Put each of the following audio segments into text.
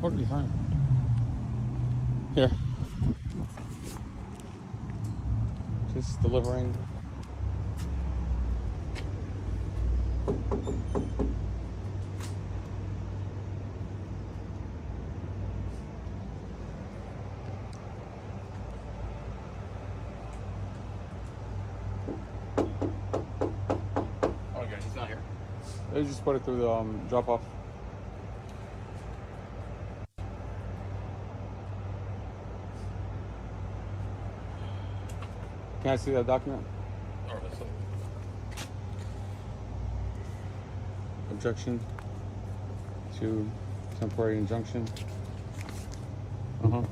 Totally fine. Here. Just delivering. Okay, he's not here. They just put it through the drop off. Can I see that document? All right, so Objection to temporary injunction. Uh-huh.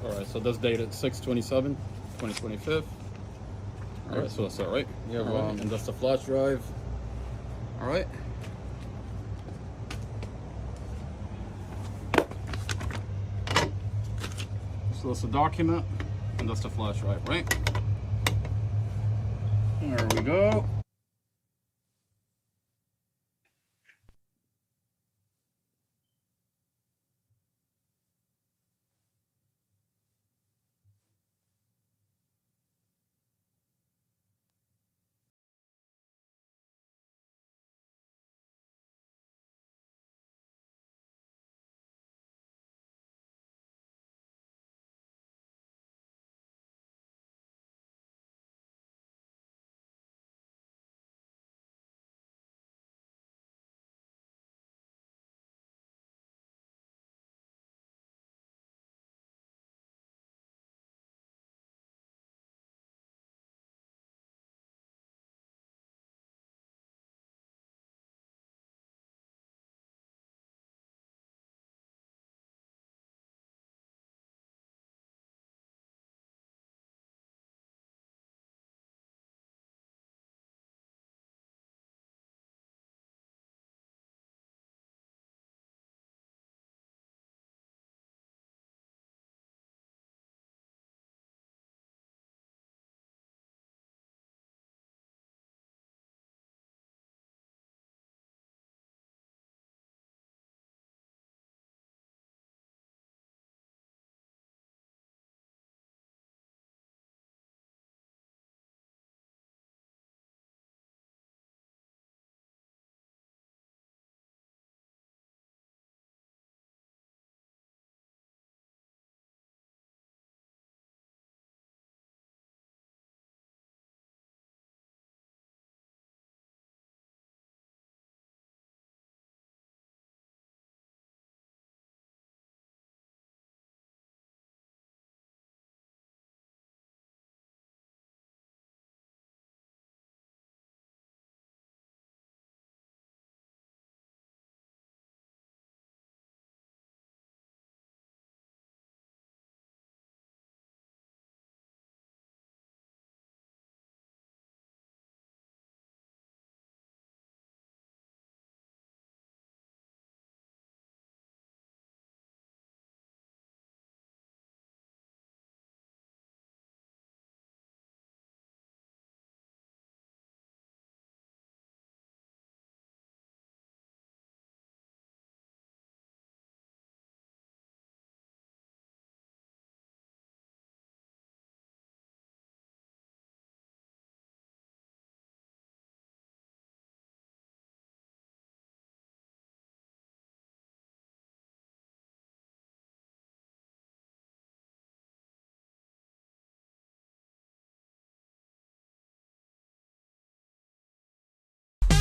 all right, so that's dated 6/27/2025. All right, so that's all right. You have, All right, and that's the flash drive. All right. So that's the document, and that's the flash drive, right? There we go.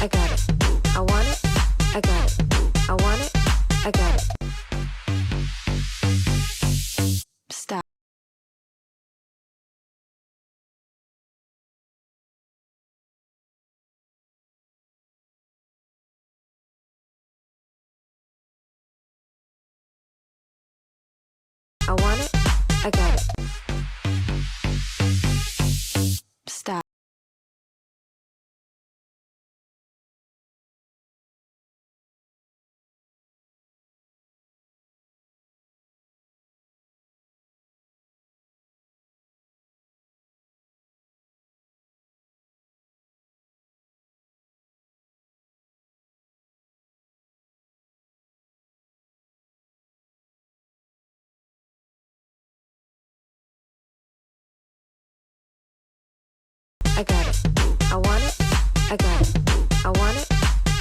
I got it. I want it. I got it. I want it. I got it. Stop. I want it. I got it. Stop. I got it. I want it. I got it. I want it.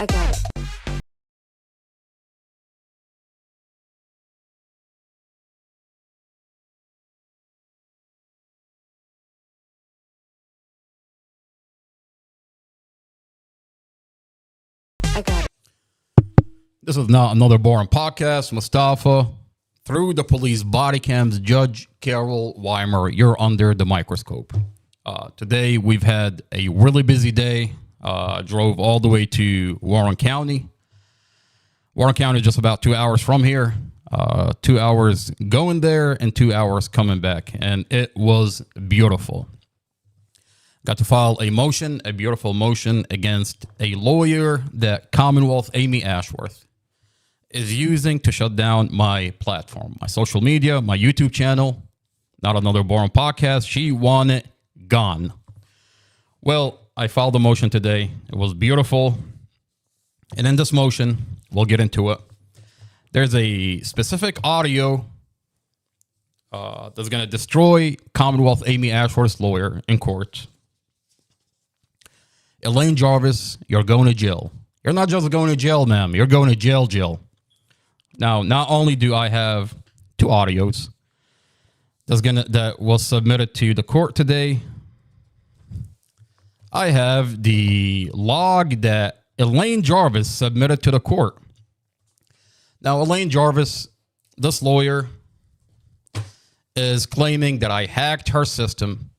I got it. I got it. This is not another boring podcast. Mustafa, through the police body cams, Judge Carol Weimer, you're under the microscope. Today, we've had a really busy day. Drove all the way to Warren County. Warren County is just about 2 hours from here. 2 hours going there and 2 hours coming back. And it was beautiful. Got to file a motion, a beautiful motion against a lawyer that Commonwealth Amy Ashworth is using to shut down my platform, my social media, my YouTube channel. Not another boring podcast. She want it gone. Well, I filed a motion today. It was beautiful. And in this motion, we'll get into it. There's a specific audio that's going to destroy Commonwealth Amy Ashworth's lawyer in court. Elaine Jarvis, you're going to jail. You're not just going to jail, ma'am. You're going to jail. Now, not only do I have two audios that was submitted to the court today, I have the log that Elaine Jarvis submitted to the court. Now, Elaine Jarvis, this lawyer, is claiming that I hacked her system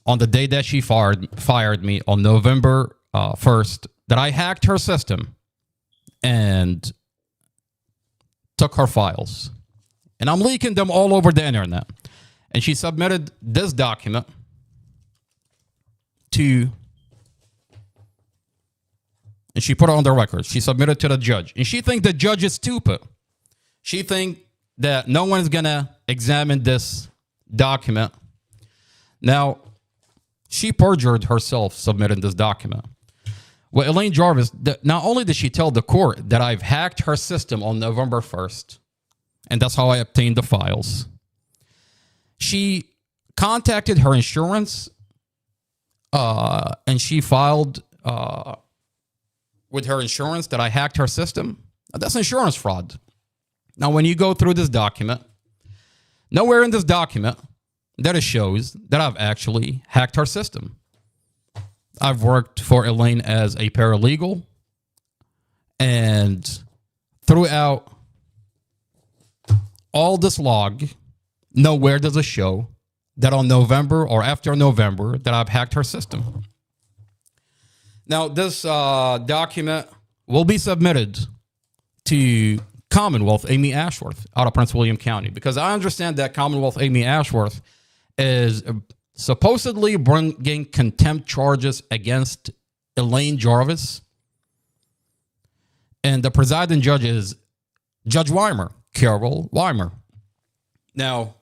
on the day that she fired me on November 1st, that I hacked her system and took her files. And I'm leaking them all over the internet. And she submitted this document and she put it on the record. She submitted to the judge. And she thinks the judge is stupid. She thinks that no one's going to examine this document. Now, she perjured herself submitting this document. Well, Elaine Jarvis, not only did she tell the court that I've hacked her system on November 1st, and that's how I obtained the files, she contacted her insurance and she filed with her insurance that I hacked her system. Now, that's insurance fraud. Now, when you go through this document, nowhere in this document that it shows that I've actually hacked her system. I've worked for Elaine as a paralegal, and throughout all this log, nowhere does it show that on November or after November that I've hacked her system. Now, this document will be submitted to Commonwealth Amy Ashworth out of Prince William County, because I understand that Commonwealth Amy Ashworth is supposedly bringing contempt charges against Elaine Jarvis. And the presiding judge is Judge Weimer, Carol Weimer. Now,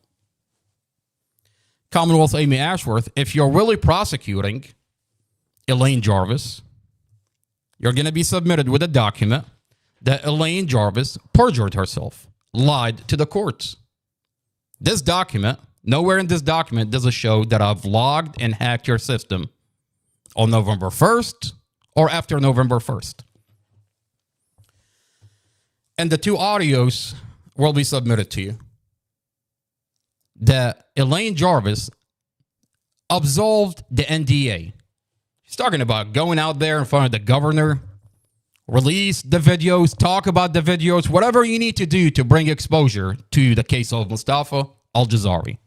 Commonwealth Amy Ashworth, if you're really prosecuting Elaine Jarvis, you're going to be submitted with a document that Elaine Jarvis perjured herself, lied to the courts. This document, nowhere in this document does it show that I've logged and hacked your system on November 1st or after November 1st. And the two audios will be submitted to you that Elaine Jarvis absolved the NDA. She's talking about going out there in front of the governor, release the videos, talk about the videos, whatever you need to do to bring exposure to the case of Mustafa Al-Jazari.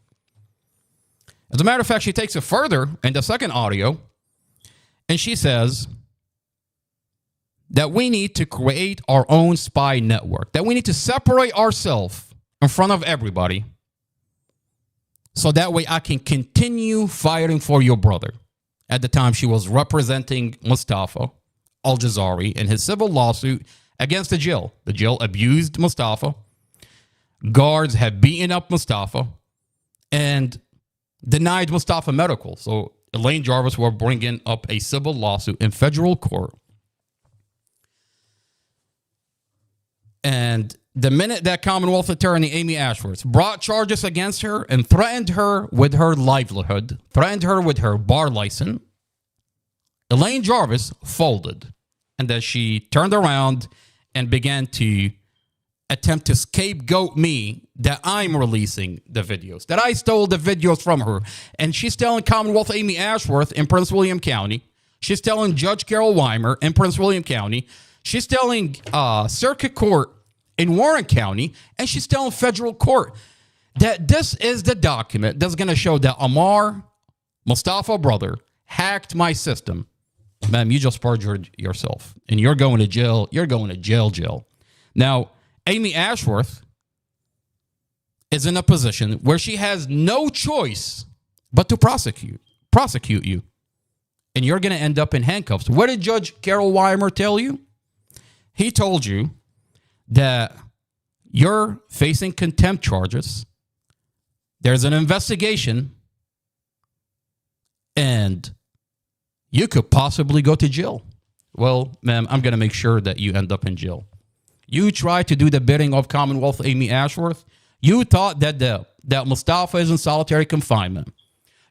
As a matter of fact, she takes it further in the second audio, and she says that we need to create our own spy network, that we need to separate ourselves in front of everybody so that way I can continue fighting for your brother. At the time, she was representing Mustafa Al-Jazari in his civil lawsuit against the jail. The jail abused Mustafa. Guards had beaten up Mustafa and denied Mustafa medical. So Elaine Jarvis were bringing up a civil lawsuit in federal court. And the minute that Commonwealth Attorney Amy Ashworth brought charges against her and threatened her with her livelihood, threatened her with her bar license, Elaine Jarvis folded. And then she turned around and began to attempt to scapegoat me that I'm releasing the videos, that I stole the videos from her. And she's telling Commonwealth Amy Ashworth in Prince William County. She's telling Judge Carol Weimer in Prince William County. She's telling Circuit Court in Warren County. And she's telling federal court that this is the document that's going to show that Ahmar Mustafa brother hacked my system. Ma'am, you just perjured yourself. And you're going to jail. You're going to jail. Now, Amy Ashworth is in a position where she has no choice but to prosecute you. And you're going to end up in handcuffs. What did Judge Carol Weimer tell you? He told you that you're facing contempt charges. There's an investigation. And you could possibly go to jail. Well, ma'am, I'm going to make sure that you end up in jail. You tried to do the bidding of Commonwealth Amy Ashworth. You thought that that Mustafa is in solitary confinement.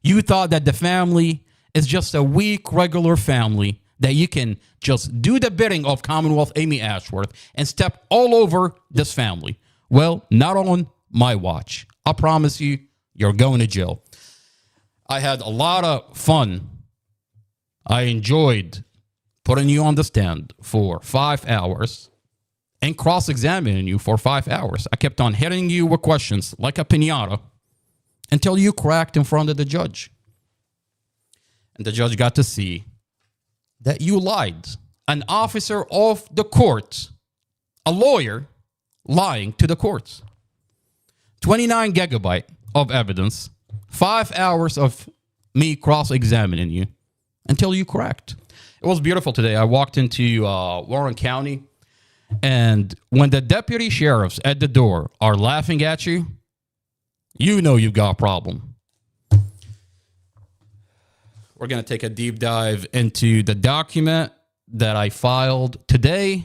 You thought that the family is just a weak, regular family, that you can just do the bidding of Commonwealth Amy Ashworth and step all over this family. Well, not on my watch. I promise you, you're going to jail. I had a lot of fun. I enjoyed putting you on the stand for 5 hours and cross-examining you for 5 hours. I kept on hitting you with questions like a piñata until you cracked in front of the judge. And the judge got to see that you lied. An officer of the court, a lawyer, lying to the courts. 29 gigabyte of evidence, 5 hours of me cross-examining you until you cracked. It was beautiful today. I walked into Warren County, and when the deputy sheriffs at the door are laughing at you, you know you've got a problem. We're going to take a deep dive into the document that I filed today.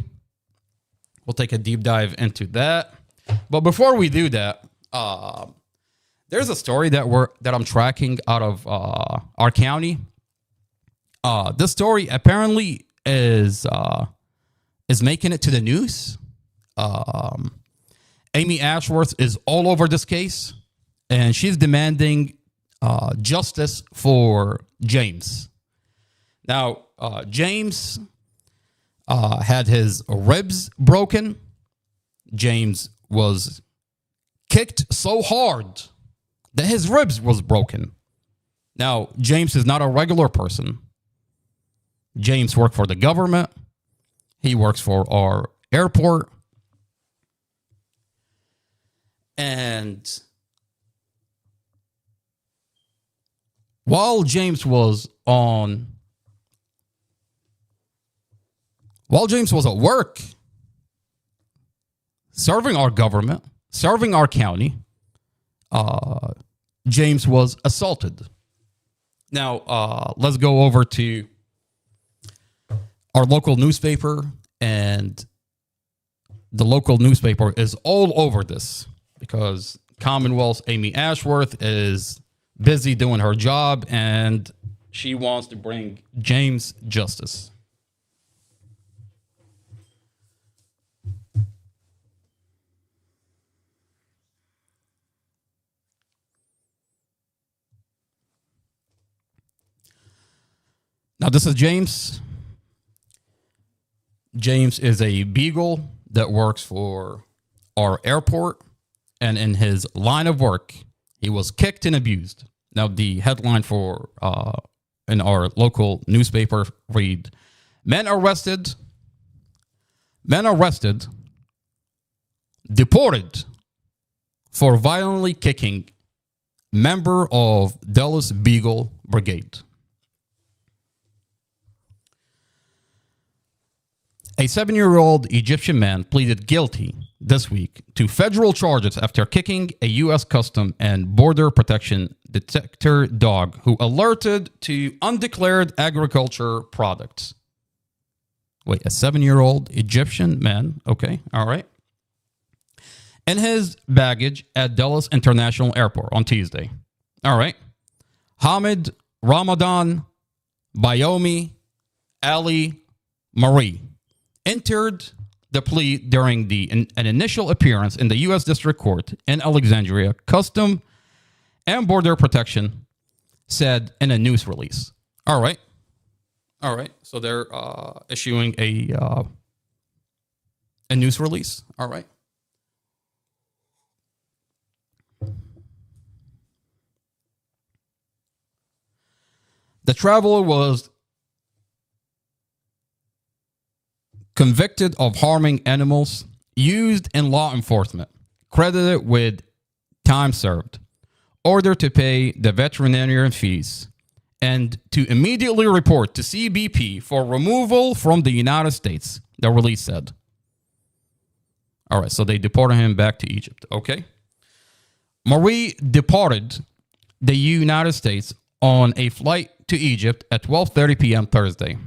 We'll take a deep dive into that. But before we do that, there's a story that I'm tracking out of our county. This story apparently is making it to the news. Amy Ashworth is all over this case, and she's demanding justice for James. Now, James had his ribs broken. James was kicked so hard that his ribs was broken. Now, James is not a regular person. James worked for the government. He works for our airport. And while James was at work, serving our government, serving our county, James was assaulted. Now, let's go over to our local newspaper, and the local newspaper is all over this because Commonwealth Amy Ashworth is busy doing her job, and she wants to bring James justice. Now, this is James. James is a beagle that works for our airport, and in his line of work, he was kicked and abused. Now, the headline for in our local newspaper read, Men arrested, deported for violently kicking member of Dallas Beagle Brigade. A 7-year-old Egyptian man pleaded guilty this week to federal charges after kicking a U.S. Custom and Border Protection detector dog who alerted to undeclared agriculture products. Wait, a 7-year-old Egyptian man? Okay, all right. in his baggage at Dulles International Airport on Tuesday. All right. Hamid Ramadan Bayomi Ali Marie entered the plea during an initial appearance in the U.S. District Court in Alexandria. Custom and Border Protection said in a news release. All right. So they're issuing a news release. All right. The traveler was convicted of harming animals used in law enforcement, credited with time served, ordered to pay the veterinarian fees, and to immediately report to CBP for removal from the United States, the release said. All right, so they deported him back to Egypt. Okay. Marie departed the United States on a flight to Egypt at 12:30 p.m. Thursday.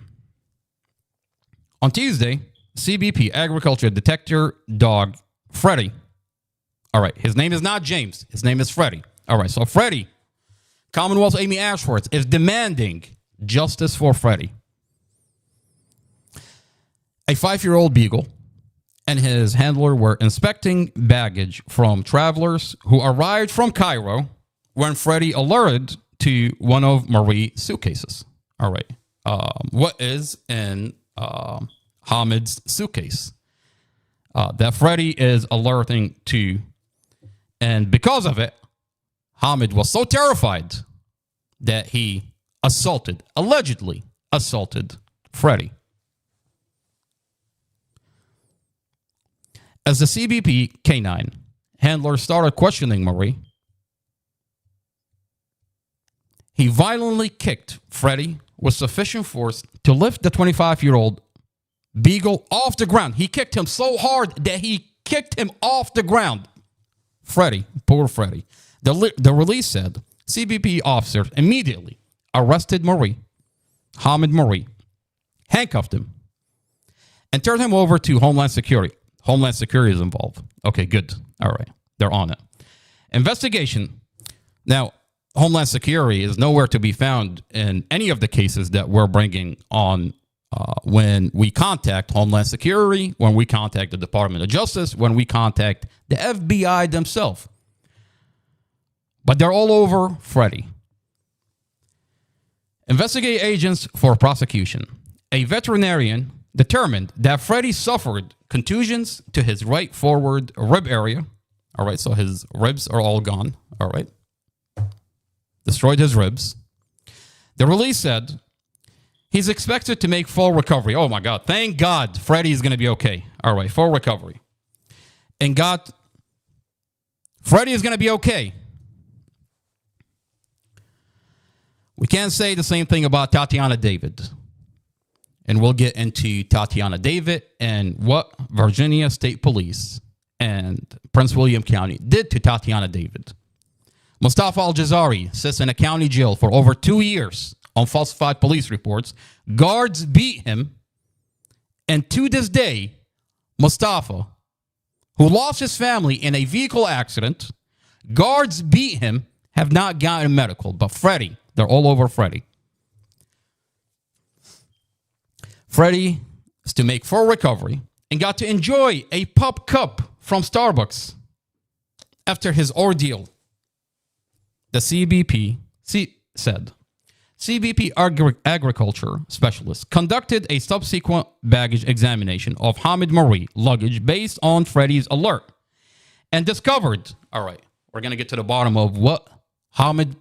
On Tuesday, CBP agriculture detector dog Freddie. All right, his name is not James. His name is Freddie. All right, so Freddie, Commonwealth Amy Ashworth, is demanding justice for Freddie. A 5-year-old beagle and his handler were inspecting baggage from travelers who arrived from Cairo when Freddie alerted to one of Marie's suitcases. All right. What is in Hamid's suitcase that Freddie is alerting to? And because of it, Hamid was so terrified that he allegedly assaulted Freddie. As the CBP K9 handler started questioning Marie, he violently kicked Freddie with sufficient force to lift the 25-year-old beagle off the ground. He kicked him so hard that he kicked him off the ground. Freddie, poor Freddie. The release said CBP officers immediately arrested Hamid Marie, handcuffed him, and turned him over to Homeland Security. Homeland Security is involved. Okay, good. All right. They're on it. Investigation. Now, Homeland Security is nowhere to be found in any of the cases that we're bringing on when we contact Homeland Security, when we contact the Department of Justice, when we contact the FBI themselves. But they're all over Freddie. Investigative agents for prosecution. A veterinarian determined that Freddie suffered contusions to his right forward rib area. All right, so his ribs are all gone. All right. Destroyed his ribs. The release said he's expected to make full recovery. Oh my God. Thank God Freddie is going to be okay. All right, full recovery. And Freddie is going to be okay. We can't say the same thing about Tatiana David. And we'll get into Tatiana David and what Virginia State Police and Prince William County did to Tatiana David. Mustafa Al-Jazari sits in a county jail for over 2 years on falsified police reports. Guards beat him. And to this day, Mustafa, who lost his family in a vehicle accident, guards beat him, have not gotten medical. But Freddie, they're all over Freddie. Freddie is to make full recovery and got to enjoy a Pup Cup from Starbucks after his ordeal. The CBP said. CBP agriculture specialists conducted a subsequent baggage examination of Hamid Marie luggage based on Freddie's alert and discovered, all right, we're going to get to the bottom of what Hamid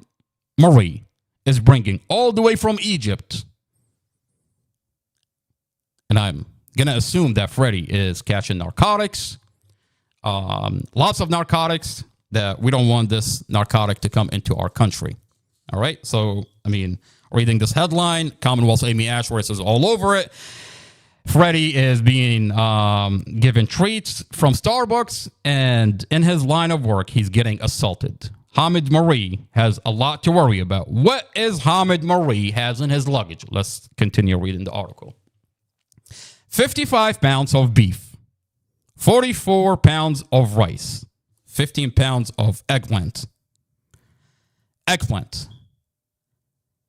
Marie is bringing all the way from Egypt. And I'm going to assume that Freddie is catching narcotics, lots of narcotics, that we don't want this narcotic to come into our country. All right. So, I mean, reading this headline, Commonwealth Amy Ashworth is all over it. Freddie is being given treats from Starbucks, and in his line of work, he's getting assaulted. Hamid Marie has a lot to worry about. What is Hamid Marie has in his luggage? Let's continue reading the article. 55 pounds of beef, 44 pounds of rice, 15 pounds of eggplant,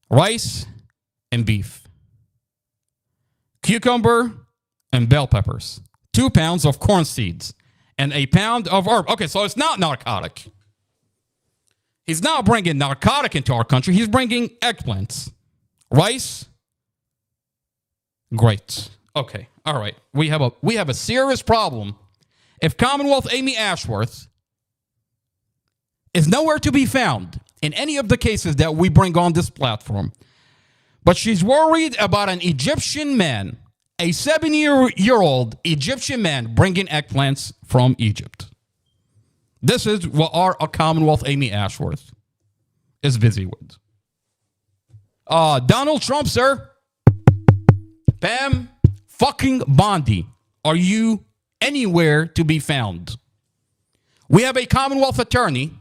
rice and beef, cucumber and bell peppers, 2 pounds of corn seeds, and a pound of herb. Okay, so it's not narcotic. He's not bringing narcotic into our country. He's bringing eggplants. Rice? Great. Okay, all right. We have a serious problem. If Commonwealth Amy Ashworth is nowhere to be found in any of the cases that we bring on this platform, but she's worried about an Egyptian man, a 7-year-old Egyptian man bringing eggplants from Egypt. This is what our Commonwealth Amy Ashworth is busy with. Donald Trump, sir. Pam fucking Bondi. Are you anywhere to be found? We have a Commonwealth attorney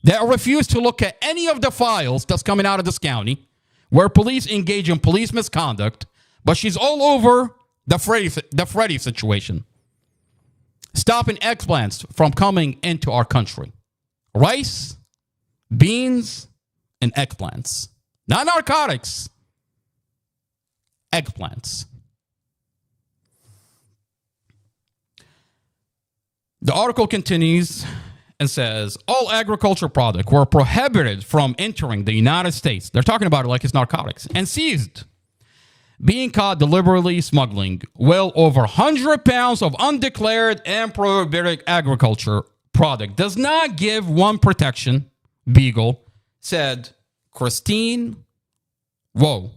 that refused to look at any of the files that's coming out of this county where police engage in police misconduct, but she's all over the Freddie situation. Stopping eggplants from coming into our country. Rice, beans, and eggplants. Not narcotics. Eggplants. The article continues and says, all agriculture products were prohibited from entering the United States. They're talking about it like it's narcotics. And seized. Being caught deliberately smuggling well over 100 pounds of undeclared and prohibited agriculture product does not give one protection, Beagle said Christine Whoa.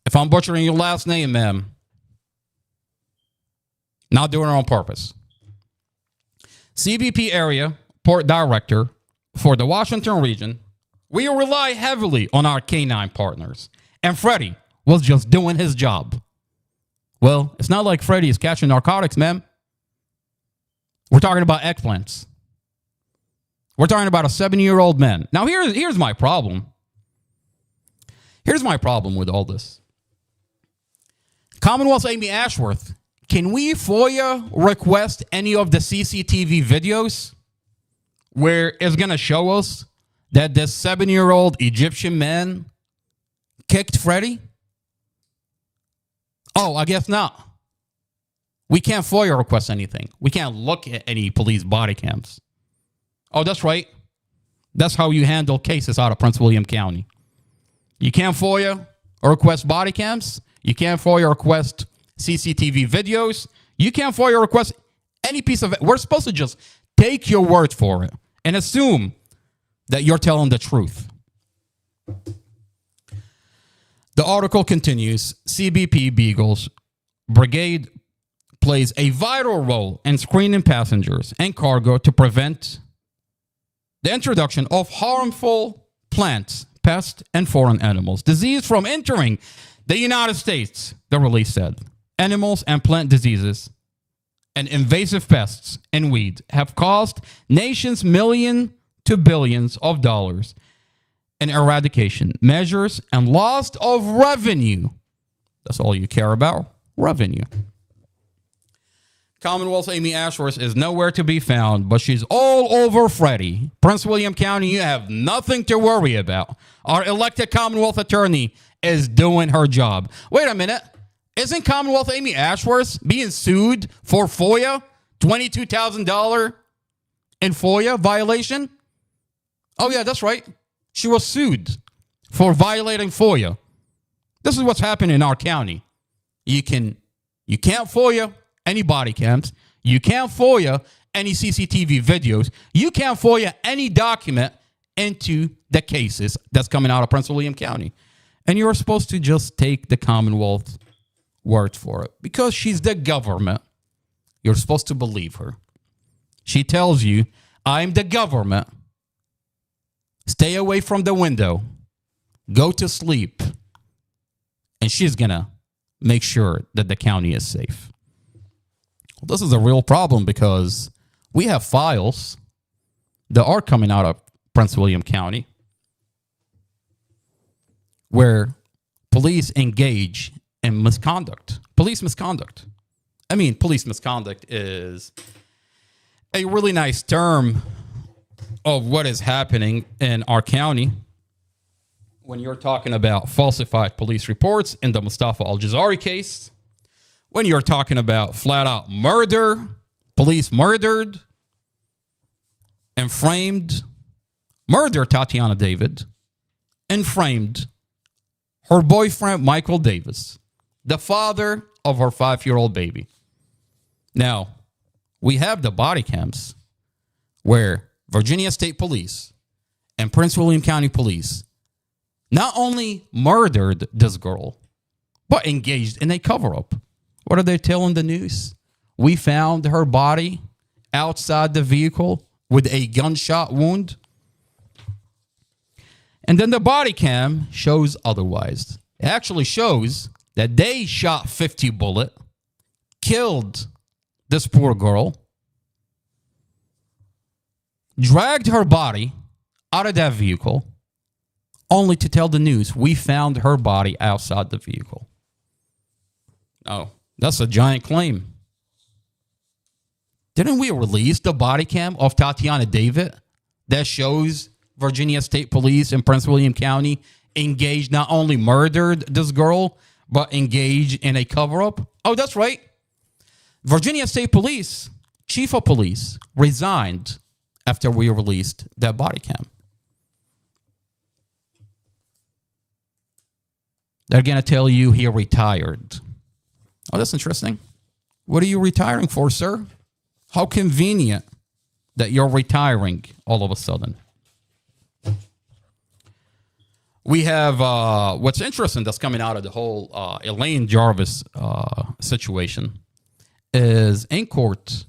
If I'm butchering your last name, ma'am, not doing it on purpose. CBP area port director for the Washington region. We rely heavily on our canine partners. And Freddie was just doing his job. Well, it's not like Freddie is catching narcotics, ma'am. We're talking about eggplants. We're talking about a 7-year-old man. Now, here's my problem. Here's my problem with all this. Commonwealth Amy Ashworth, can we FOIA request any of the CCTV videos where it's going to show us that this 7-year-old Egyptian man kicked Freddie? Oh, I guess not. We can't FOIA request anything. We can't look at any police body cams. Oh, that's right. That's how you handle cases out of Prince William County. You can't FOIA or request body cams. You can't FOIA request CCTV videos. You can't FOIA request any piece of it. We're supposed to just take your word for it and assume that you're telling the truth. The article continues. CBP Beagles Brigade plays a vital role in screening passengers and cargo to prevent the introduction of harmful plants, pests, and foreign animals. Disease from entering the United States, the release said. Animals and plant diseases and invasive pests and weeds have cost nations millions to billions of dollars in eradication measures and loss of revenue. That's all you care about, revenue. Commonwealth Amy Ashworth is nowhere to be found, but she's all over Freddie. Prince William County, you have nothing to worry about. Our elected Commonwealth attorney is doing her job. Wait a minute. Isn't Commonwealth Amy Ashworth being sued for FOIA? $22,000 in FOIA violation? Oh, yeah, that's right. She was sued for violating FOIA. This is what's happening in our county. You can't FOIA any body cams. You can't FOIA any CCTV videos. You can't FOIA any document into the cases that's coming out of Prince William County. And you're supposed to just take the Commonwealth word for it because she's the government. You're supposed to believe her. She tells you, I'm the government. Stay away from the window. Go to sleep. And she's going to make sure that the county is safe. Well, this is a real problem because we have files that are coming out of Prince William County where police engage and misconduct, police misconduct. I mean, police misconduct is a really nice term of what is happening in our county when you're talking about falsified police reports in the Mustafa Al-Jazari case, when you're talking about flat out murder, police murdered and murdered Tatiana David and framed her boyfriend, Michael Davis, the father of her 5-year-old baby. Now, we have the body cams where Virginia State Police and Prince William County Police not only murdered this girl, but engaged in a cover-up. What are they telling the news? We found her body outside the vehicle with a gunshot wound. And then the body cam shows otherwise. It actually shows that they shot 50 bullets, killed this poor girl, dragged her body out of that vehicle, only to tell the news we found her body outside the vehicle. Oh, that's a giant claim. Didn't we release the body cam of Tatiana David that shows Virginia State Police in Prince William County engaged, not only murdered this girl, but engaged in a cover-up? Oh, that's right. Virginia State Police, Chief of Police, resigned after we released that body cam. They're going to tell you he retired. Oh, that's interesting. What are you retiring for, sir? How convenient that you're retiring all of a sudden. We have what's interesting that's coming out of the whole Elaine Jarvis situation is in court,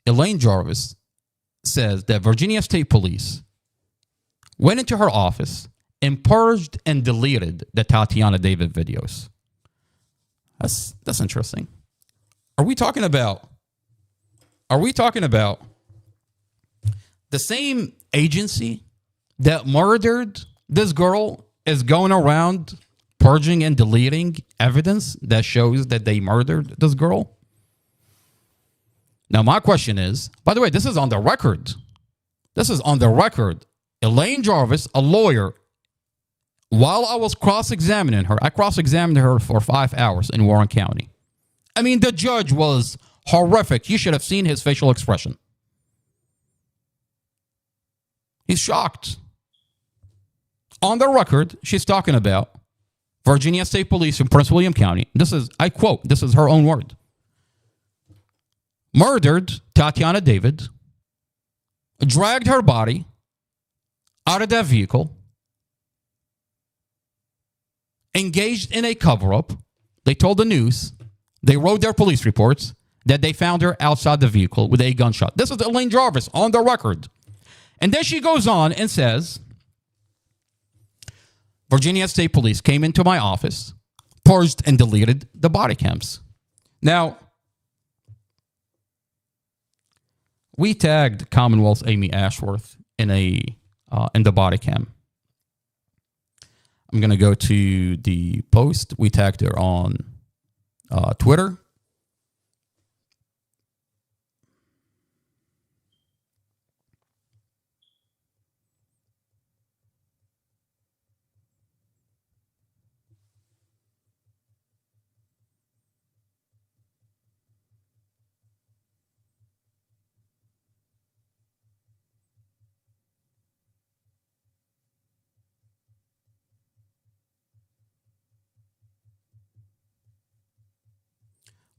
Elaine Jarvis says that Virginia State Police went into her office and purged and deleted the Tatiana David videos. That's interesting. Are we talking about the same agency that murdered this girl is going around purging and deleting evidence that shows that they murdered this girl? Now, my question is, by the way, this is on the record. This is on the record. Elaine Jarvis, a lawyer, while I was cross-examining her, I cross-examined her for 5 hours in Warren County. I mean, the judge was horrific. You should have seen his facial expression. He's shocked. On the record, she's talking about Virginia State Police in Prince William County. This is, I quote, this is her own word. Murdered Tatiana David, dragged her body out of that vehicle, engaged in a cover-up. They told the news, they wrote their police reports that they found her outside the vehicle with a gunshot. This is Elaine Jarvis on the record. And then she goes on and says, Virginia State Police came into my office, purged and deleted the body cams. Now, we tagged Commonwealth's Amy Ashworth in the body cam. I'm going to go to the post. We tagged her on Twitter.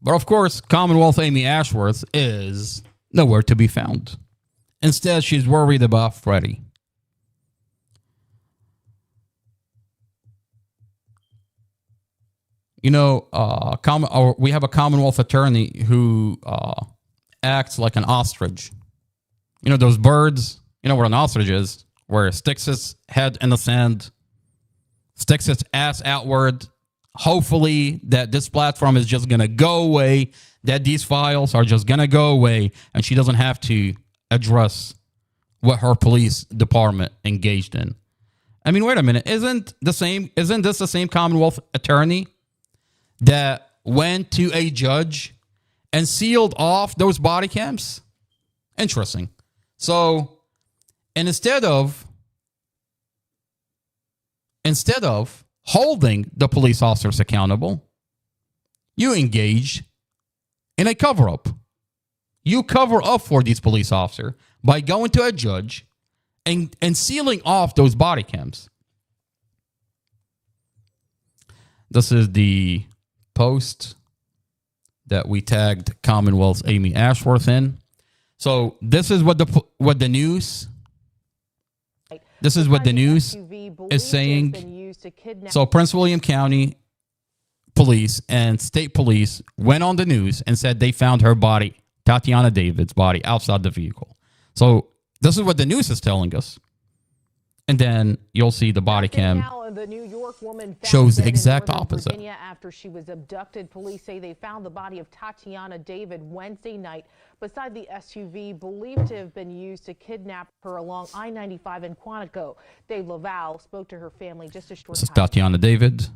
But of course, Commonwealth Amy Ashworth is nowhere to be found. Instead, she's worried about Freddie. You know, we have a Commonwealth attorney who acts like an ostrich. You know, those birds, you know what an ostrich is, where it sticks its head in the sand, sticks its ass outward. Hopefully that this platform is just going to go away, that these files are just going to go away, and she doesn't have to address what her police department engaged in. I mean, wait a minute. Isn't this the same Commonwealth attorney that went to a judge and sealed off those body cams? Interesting. So, and instead of holding the police officers accountable, you engage in a cover-up. You cover up for these police officers by going to a judge and sealing off those body cams. This is the post that we tagged Commonwealth's Amy Ashworth in. So this is what the news is saying. So Prince William County police and state police went on the news and said they found her body, Tatiana David's body, outside the vehicle. So this is what the news is telling us. And then you'll see the body cam the New York woman shows the exact opposite. Virginia after she was abducted. Police say they found the body of Tatiana David Wednesday night beside the SUV believed to have been used to kidnap her along I-95 in Quantico. Dave Laval spoke to her family just a short This is time. Tatiana David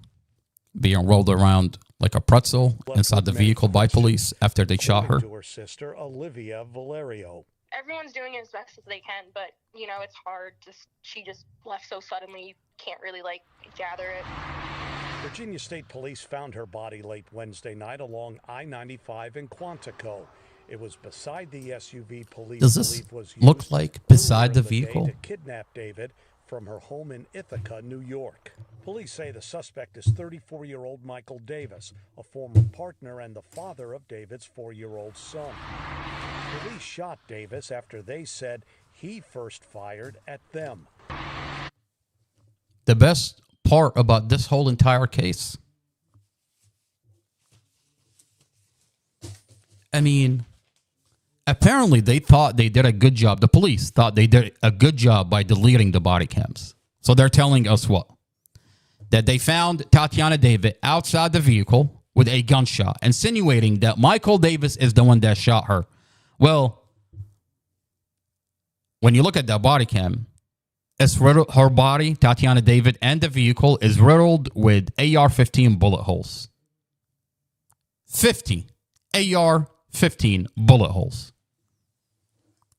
being rolled around like a pretzel inside the vehicle by police after they shot her. To her sister, Olivia Valerio. Everyone's doing it as best as they can, but you know, it's hard. She just left so suddenly, you can't really gather it. Virginia State Police found her body late Wednesday night along I-95 in Quantico. It was beside the SUV police Does this believe was look used like beside earlier the in day vehicle? to kidnap David from her home in Ithaca, New York. Police say the suspect is 34-year-old Michael Davis, a former partner and the father of David's 4-year-old son. Police shot Davis after they said he first fired at them. The best part about this whole entire case, I mean, apparently they thought they did a good job. The police thought they did a good job by deleting the body cams. So they're telling us what? That they found Tatiana David outside the vehicle with a gunshot, insinuating that Michael Davis is the one that shot her. Well, when you look at that body cam, it's riddled, her body, Tatiana David, and the vehicle is riddled with AR-15 bullet holes. 50 AR-15 bullet holes.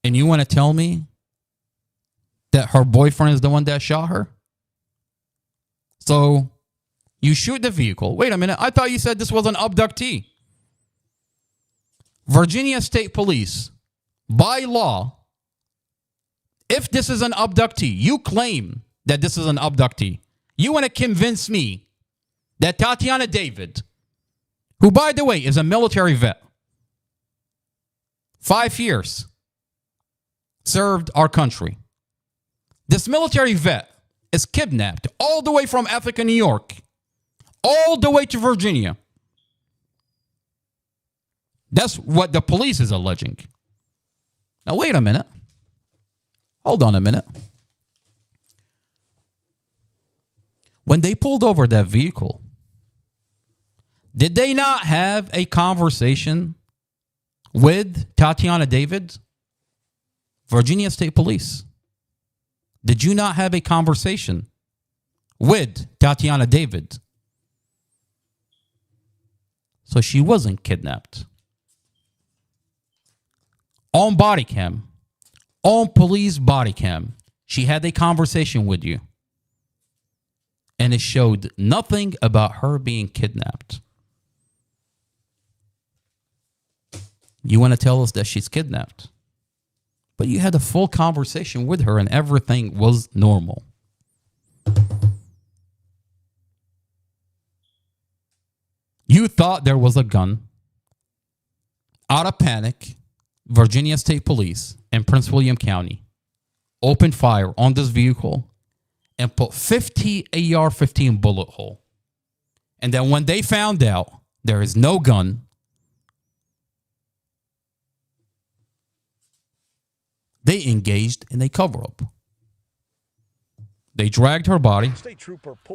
And you want to tell me that her boyfriend is the one that shot her? So you shoot the vehicle. Wait a minute. I thought you said this was an abductee. Virginia State Police, by law, if this is an abductee, you claim that this is an abductee. You want to convince me that Tatiana David, who, by the way, is a military vet, 5 years, served our country. This military vet is kidnapped all the way from Ithaca, New York, all the way to Virginia. That's what the police is alleging. Now, wait a minute. Hold on a minute. When they pulled over that vehicle, did they not have a conversation with Tatiana David? Virginia State Police. Did you not have a conversation with Tatiana David? So she wasn't kidnapped. On body cam, on police body cam, she had a conversation with you. And it showed nothing about her being kidnapped. You want to tell us that she's kidnapped? But you had a full conversation with her and everything was normal. You thought there was a gun. Out of panic, Virginia State Police and Prince William County opened fire on this vehicle and put 50 AR-15 bullet hole. And then when they found out there is no gun, they engaged in a cover-up. They dragged her body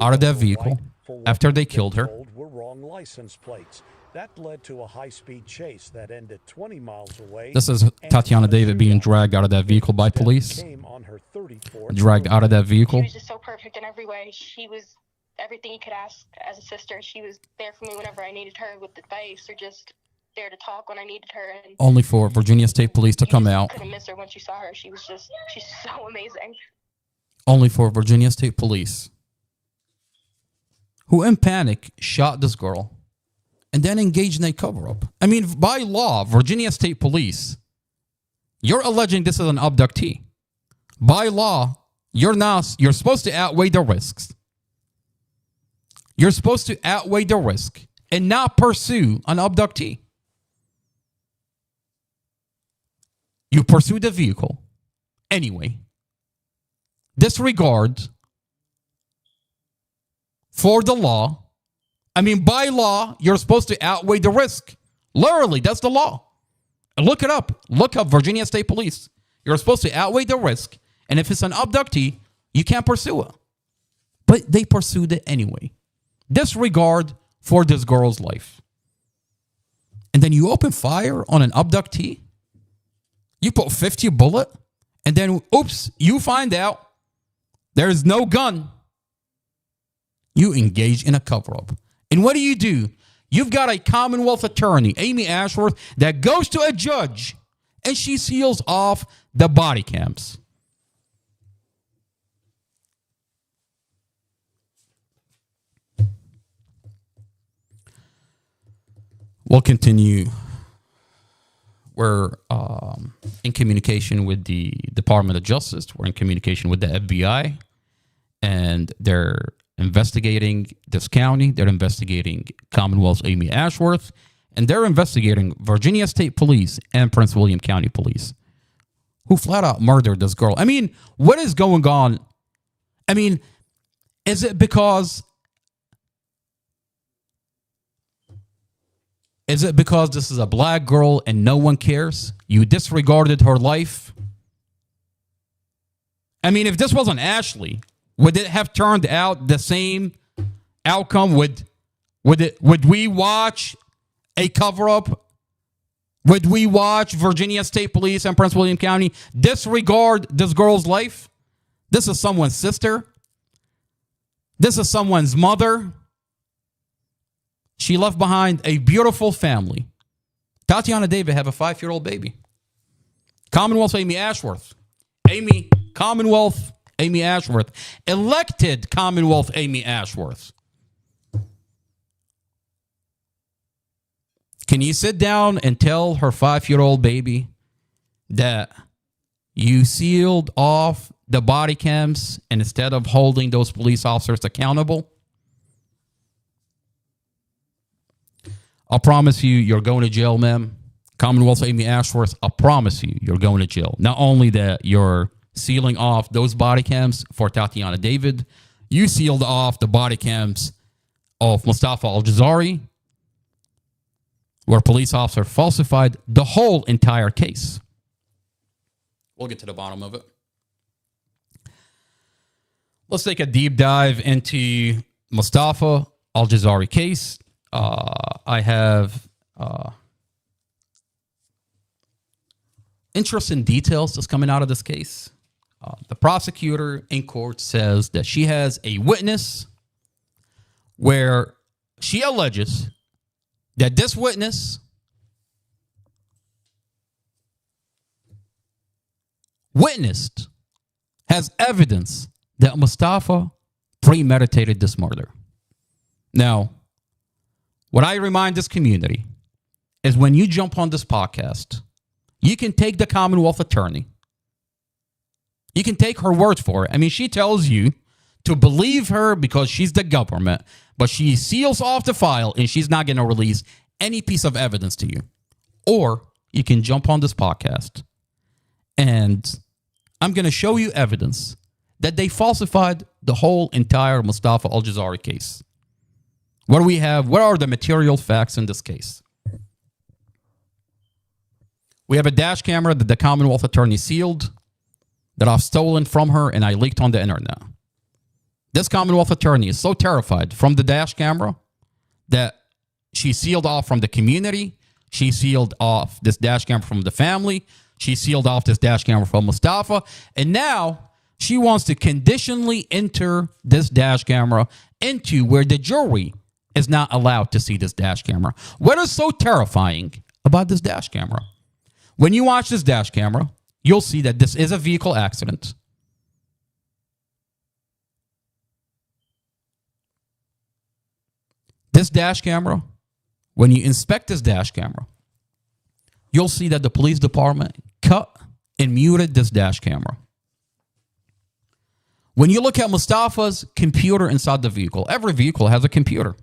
out of that vehicle after they killed her. Were wrong license plates. That led to a high-speed chase that ended 20 miles away. This is Tatiana David being dragged out of that vehicle by police. Came on her 34th Dragged out of that vehicle. She was just so perfect in every way. She was everything you could ask as a sister. She was there for me whenever I needed her with advice or just there to talk when I needed her. And Only for Virginia State Police to come out. Couldn't miss her when you saw her. She's so amazing. Only for Virginia State Police, who in panic shot this girl and then engaged in a cover-up. I mean, by law, Virginia State Police, you're alleging this is an abductee. By law, you're supposed to outweigh the risks. You're supposed to outweigh the risk and not pursue an abductee. You pursue the vehicle anyway. Disregard for the law. I mean, by law, you're supposed to outweigh the risk. Literally, that's the law. Look it up. Look up Virginia State Police. You're supposed to outweigh the risk. And if it's an abductee, you can't pursue it. But they pursued it anyway. Disregard for this girl's life. And then you open fire on an abductee. You put 50 bullet. And then, oops, you find out there's no gun. You engage in a cover-up. And what do? You've got a Commonwealth attorney, Amy Ashworth, that goes to a judge and she seals off the body cams. We'll continue. We're in communication with the Department of Justice. We're in communication with the FBI. And they're investigating this county. They're investigating Commonwealth's Amy Ashworth. And they're investigating Virginia State Police and Prince William County Police, who flat out murdered this girl. I mean, what is going on? I mean, is it because this is a black girl and no one cares? You disregarded her life? I mean, if this wasn't Ashley, would it have turned out the same outcome? Would we watch a cover-up? Would we watch Virginia State Police and Prince William County disregard this girl's life? This is someone's sister. This is someone's mother. She left behind a beautiful family. Tatiana David have a 5-year-old baby. Commonwealth Amy Ashworth. Commonwealth Amy Ashworth. Elected Commonwealth Amy Ashworth. Can you sit down and tell her 5-year-old baby that you sealed off the body cams and instead of holding those police officers accountable? I'll promise you're going to jail, ma'am. Commonwealth Amy Ashworth, I'll promise you're going to jail. Not only that you're sealing off those body cams for Tatiana David, you sealed off the body cams of Mustafa Al-Jazari, where police officer falsified the whole entire case. We'll get to the bottom of it. Let's take a deep dive into Mustafa Al-Jazari case. I have interesting details that's coming out of this case. The prosecutor in court says that she has a witness where she alleges that this witness has evidence that Mustafa premeditated this murder. Now, what I remind this community is when you jump on this podcast, you can take the Commonwealth attorney. You can take her word for it. I mean, she tells you to believe her because she's the government, but she seals off the file and she's not going to release any piece of evidence to you. Or you can jump on this podcast and I'm going to show you evidence that they falsified the whole entire Mustafa Al-Jazari case. What do we have? What are the material facts in this case? We have a dash camera that the Commonwealth attorney sealed that I've stolen from her and I leaked on the internet. This Commonwealth attorney is so terrified from the dash camera that she sealed off from the community. She sealed off this dash camera from the family. She sealed off this dash camera from Mustafa. And now She wants to conditionally enter this dash camera into where the jury is not allowed to see this dash camera. What is so terrifying about this dash camera? When you watch this dash camera, you'll see that this is a vehicle accident. This dash camera, when you inspect this dash camera, you'll see that the police department cut and muted this dash camera. When you look at Mustafa's computer inside the vehicle, every vehicle has a computer.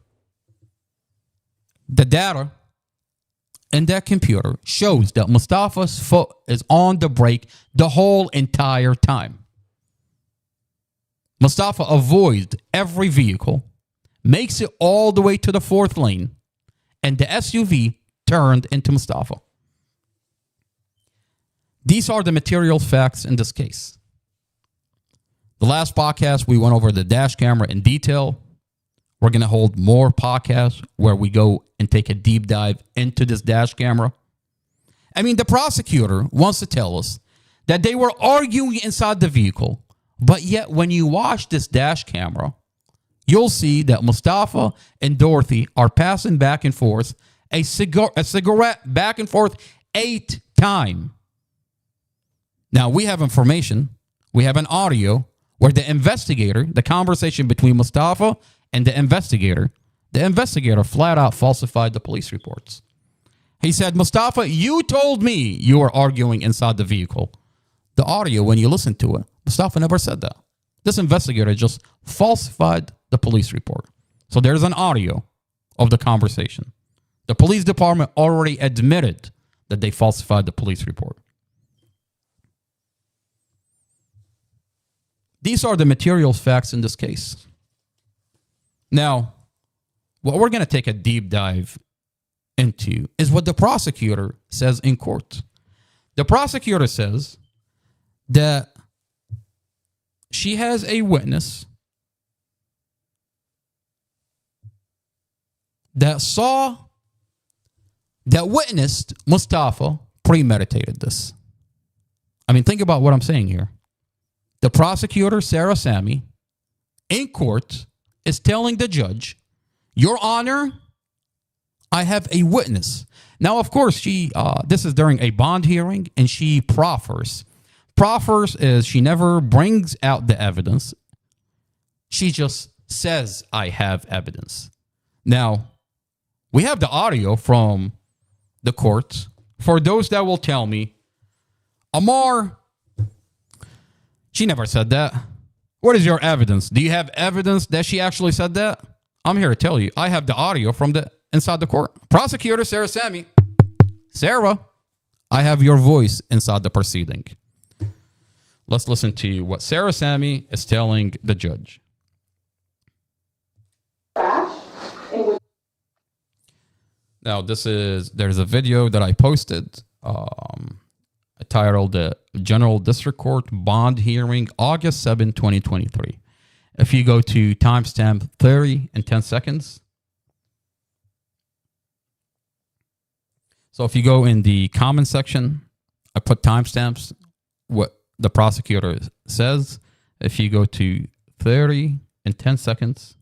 The data in that computer shows that Mustafa's foot is on the brake the whole entire time. Mustafa avoids every vehicle, makes it all the way to the fourth lane, and the SUV turned into Mustafa. These are the material facts in this case. The last podcast, we went over the dash camera in detail. We're going to hold more podcasts where we go and take a deep dive into this dash camera. I mean, the prosecutor wants to tell us that they were arguing inside the vehicle, but yet when you watch this dash camera, you'll see that Mustafa and Dorothy are passing back and forth a cigarette back and forth 8 times. Now, we have information. We have an audio where the investigator, the conversation between Mustafa and the investigator flat out falsified the police reports. He said, Mustafa, you told me you were arguing inside the vehicle. The audio, when you listen to it, Mustafa never said that. This investigator just falsified the police report. So there's an audio of the conversation. The police department already admitted that they falsified the police report. These are the material facts in this case. Now, what we're going to take a deep dive into is what the prosecutor says in court. The prosecutor says that she has a witness that witnessed Mustafa premeditated this. I mean, think about what I'm saying here. The prosecutor, Sarah Sammy, in court is telling the judge, Your Honor, I have a witness. Now, of course, this is during a bond hearing, and she proffers. Proffers is she never brings out the evidence. She just says, I have evidence. Now, we have the audio from the court. For those that will tell me, Amar, she never said that. What is your evidence? Do you have evidence that she actually said that? I'm here to tell you. I have the audio from the inside the court. Prosecutor Sarah Sammy. Sarah, I have your voice inside the proceeding. Let's listen to what Sarah Sammy is telling the judge. Now, there's a video that I posted. Titled the General District Court Bond Hearing, August 7, 2023. If you go to timestamp 30 and 10 seconds. So if you go in the comment section, I put timestamps, what the prosecutor says. If you go to 30 and 10 seconds.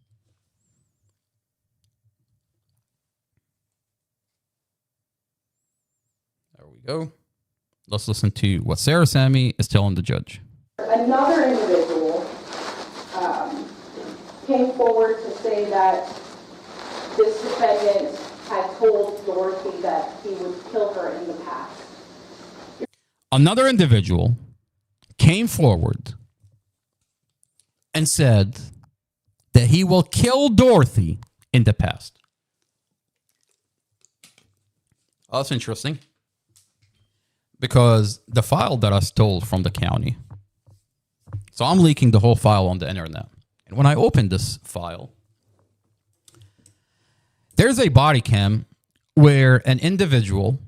There we go. Let's listen to what Sarah Sammy is telling the judge. Another individual came forward to say that this defendant had told Dorothy that he would kill her in the past. Another individual came forward and said that he will kill Dorothy in the past. Oh, that's interesting. Because the file that I stole from the county, so I'm leaking the whole file on the internet. And when I open this file, there's a body cam where an individual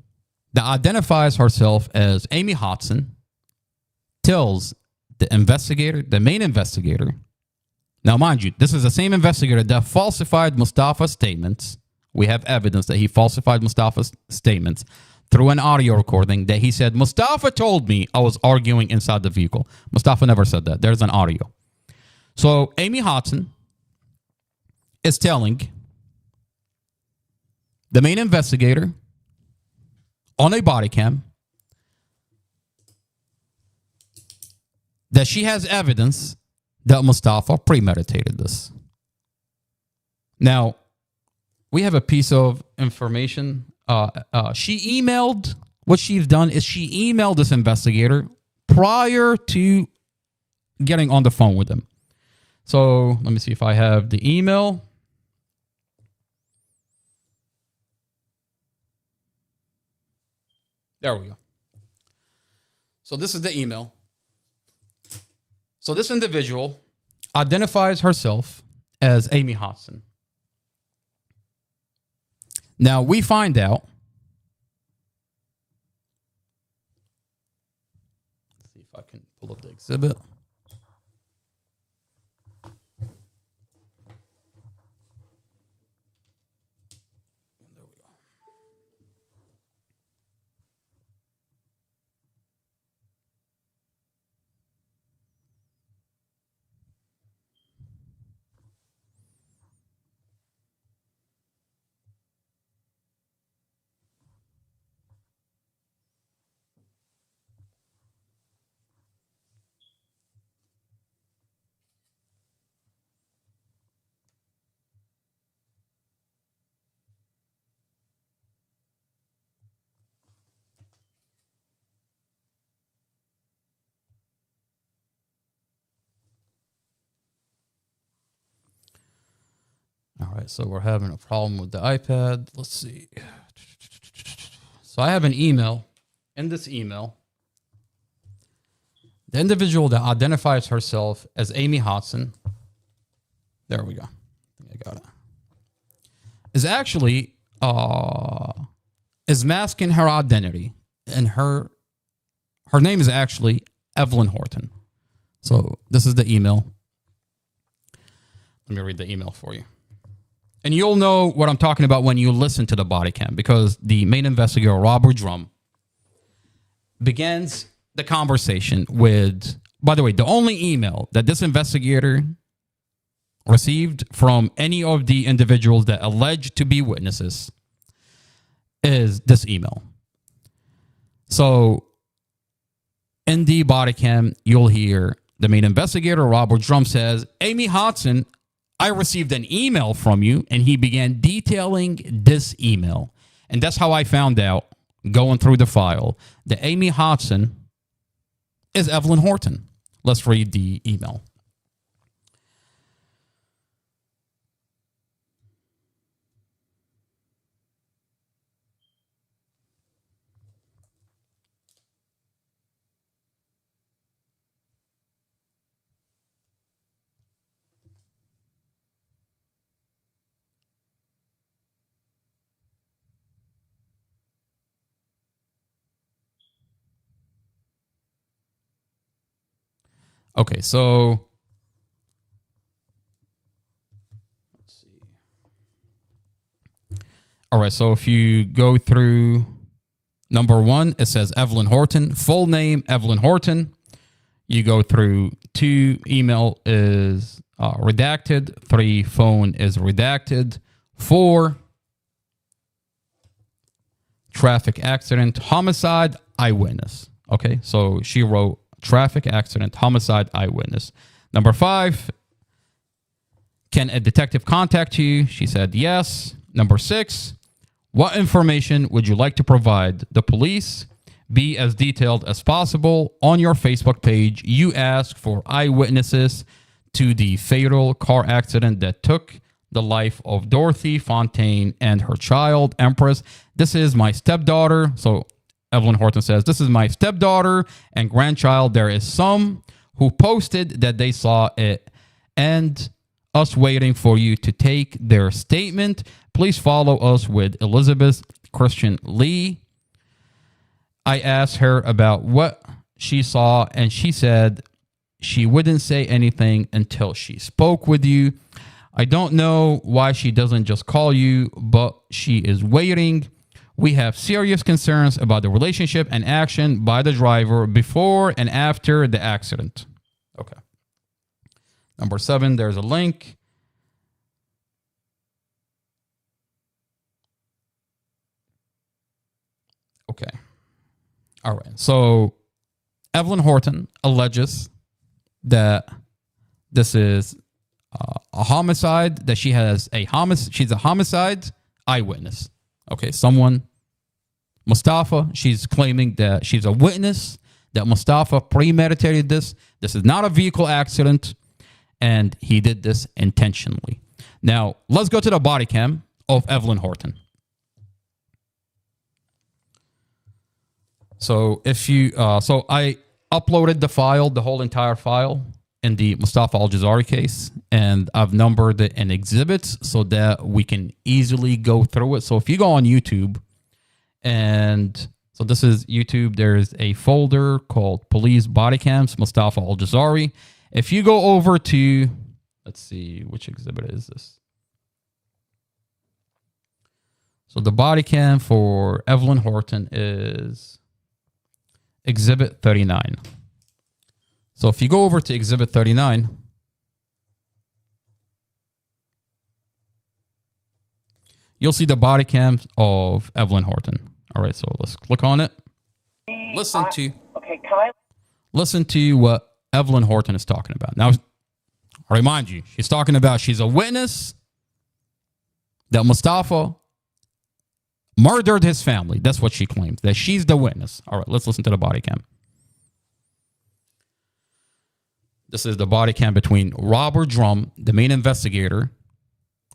that identifies herself as Amy Hodson tells the investigator, the main investigator. Now, mind you, this is the same investigator that falsified Mustafa's statements. We have evidence that he falsified Mustafa's statements. through an audio recording that he said, Mustafa told me I was arguing inside the vehicle. Mustafa never said that. There's an audio. So Amy Hodson is telling the main investigator on a body cam that she has evidence that Mustafa premeditated this. Now, we have a piece of information. She emailed, what she's done is she emailed this investigator prior to getting on the phone with him. So let me see if I have the email. There we go. So this is the email. So this individual identifies herself as Amy Hodson. Now we find out. Let's see if I can pull up the exhibit. There we go. All right, so we're having a problem with the iPad. Let's see. So I have an email. In this email, the individual that identifies herself as Amy Hodson, there we go. I think I got it. Is actually is masking her identity, and her name is actually Evelyn Horton. So this is the email. Let me read the email for you. And you'll know what I'm talking about when you listen to the body cam, because the main investigator, Robert Drum, begins the conversation with, by the way, the only email that this investigator received from any of the individuals that alleged to be witnesses is this email. So in the body cam, you'll hear the main investigator, Robert Drum, says, Amy Hodson, I received an email from you, and he began detailing this email. And that's how I found out, going through the file, that Amy Hodson is Evelyn Horton. Let's read the email. Okay, so let's see. All right, so if you go through number 1, it says Evelyn Horton, full name Evelyn Horton. You go through 2, email is redacted, 3, phone is redacted, 4, traffic accident, homicide, eyewitness. Okay, so she wrote traffic accident, homicide, eyewitness. Number 5, can a detective contact you? She said yes. Number 6, what information would you like to provide the police? Be as detailed as possible. On your Facebook page, you ask for eyewitnesses to the fatal car accident that took the life of Dorothy Fontaine and her child, Empress. This is my stepdaughter. So Evelyn Horton says, this is my stepdaughter and grandchild. There is some who posted that they saw it and us waiting for you to take their statement. Please follow us with Elizabeth Christian Lee. I asked her about what she saw, and she said she wouldn't say anything until she spoke with you. I don't know why she doesn't just call you, but she is waiting. We have serious concerns about the relationship and action by the driver before and after the accident. Okay. Number 7, there's a link. Okay. All right. So Evelyn Horton alleges that this is a homicide, that she has a homicide. She's a homicide eyewitness. Okay. Mustafa, she's claiming that she's a witness, that Mustafa premeditated this. This is not a vehicle accident, and he did this intentionally. Now, let's go to the body cam of Evelyn Horton. So I uploaded the file, the whole entire file, in the Mustafa Al-Jazari case, and I've numbered it in exhibits so that we can easily go through it. So if you go on YouTube, and so this is YouTube, there's a folder called Police Body Cams, Mustafa Al-Jazari. If you go over to, let's see, which exhibit is this? So the body cam for Evelyn Horton is Exhibit 39. So if you go over to Exhibit 39, you'll see the body cam of Evelyn Horton. All right, so let's click on it. Listen to what Evelyn Horton is talking about. Now, I remind you, she's talking about she's a witness that Mustafa murdered his family. That's what she claims, that she's the witness. All right, let's listen to the body cam. This is the body cam between Robert Drum, the main investigator,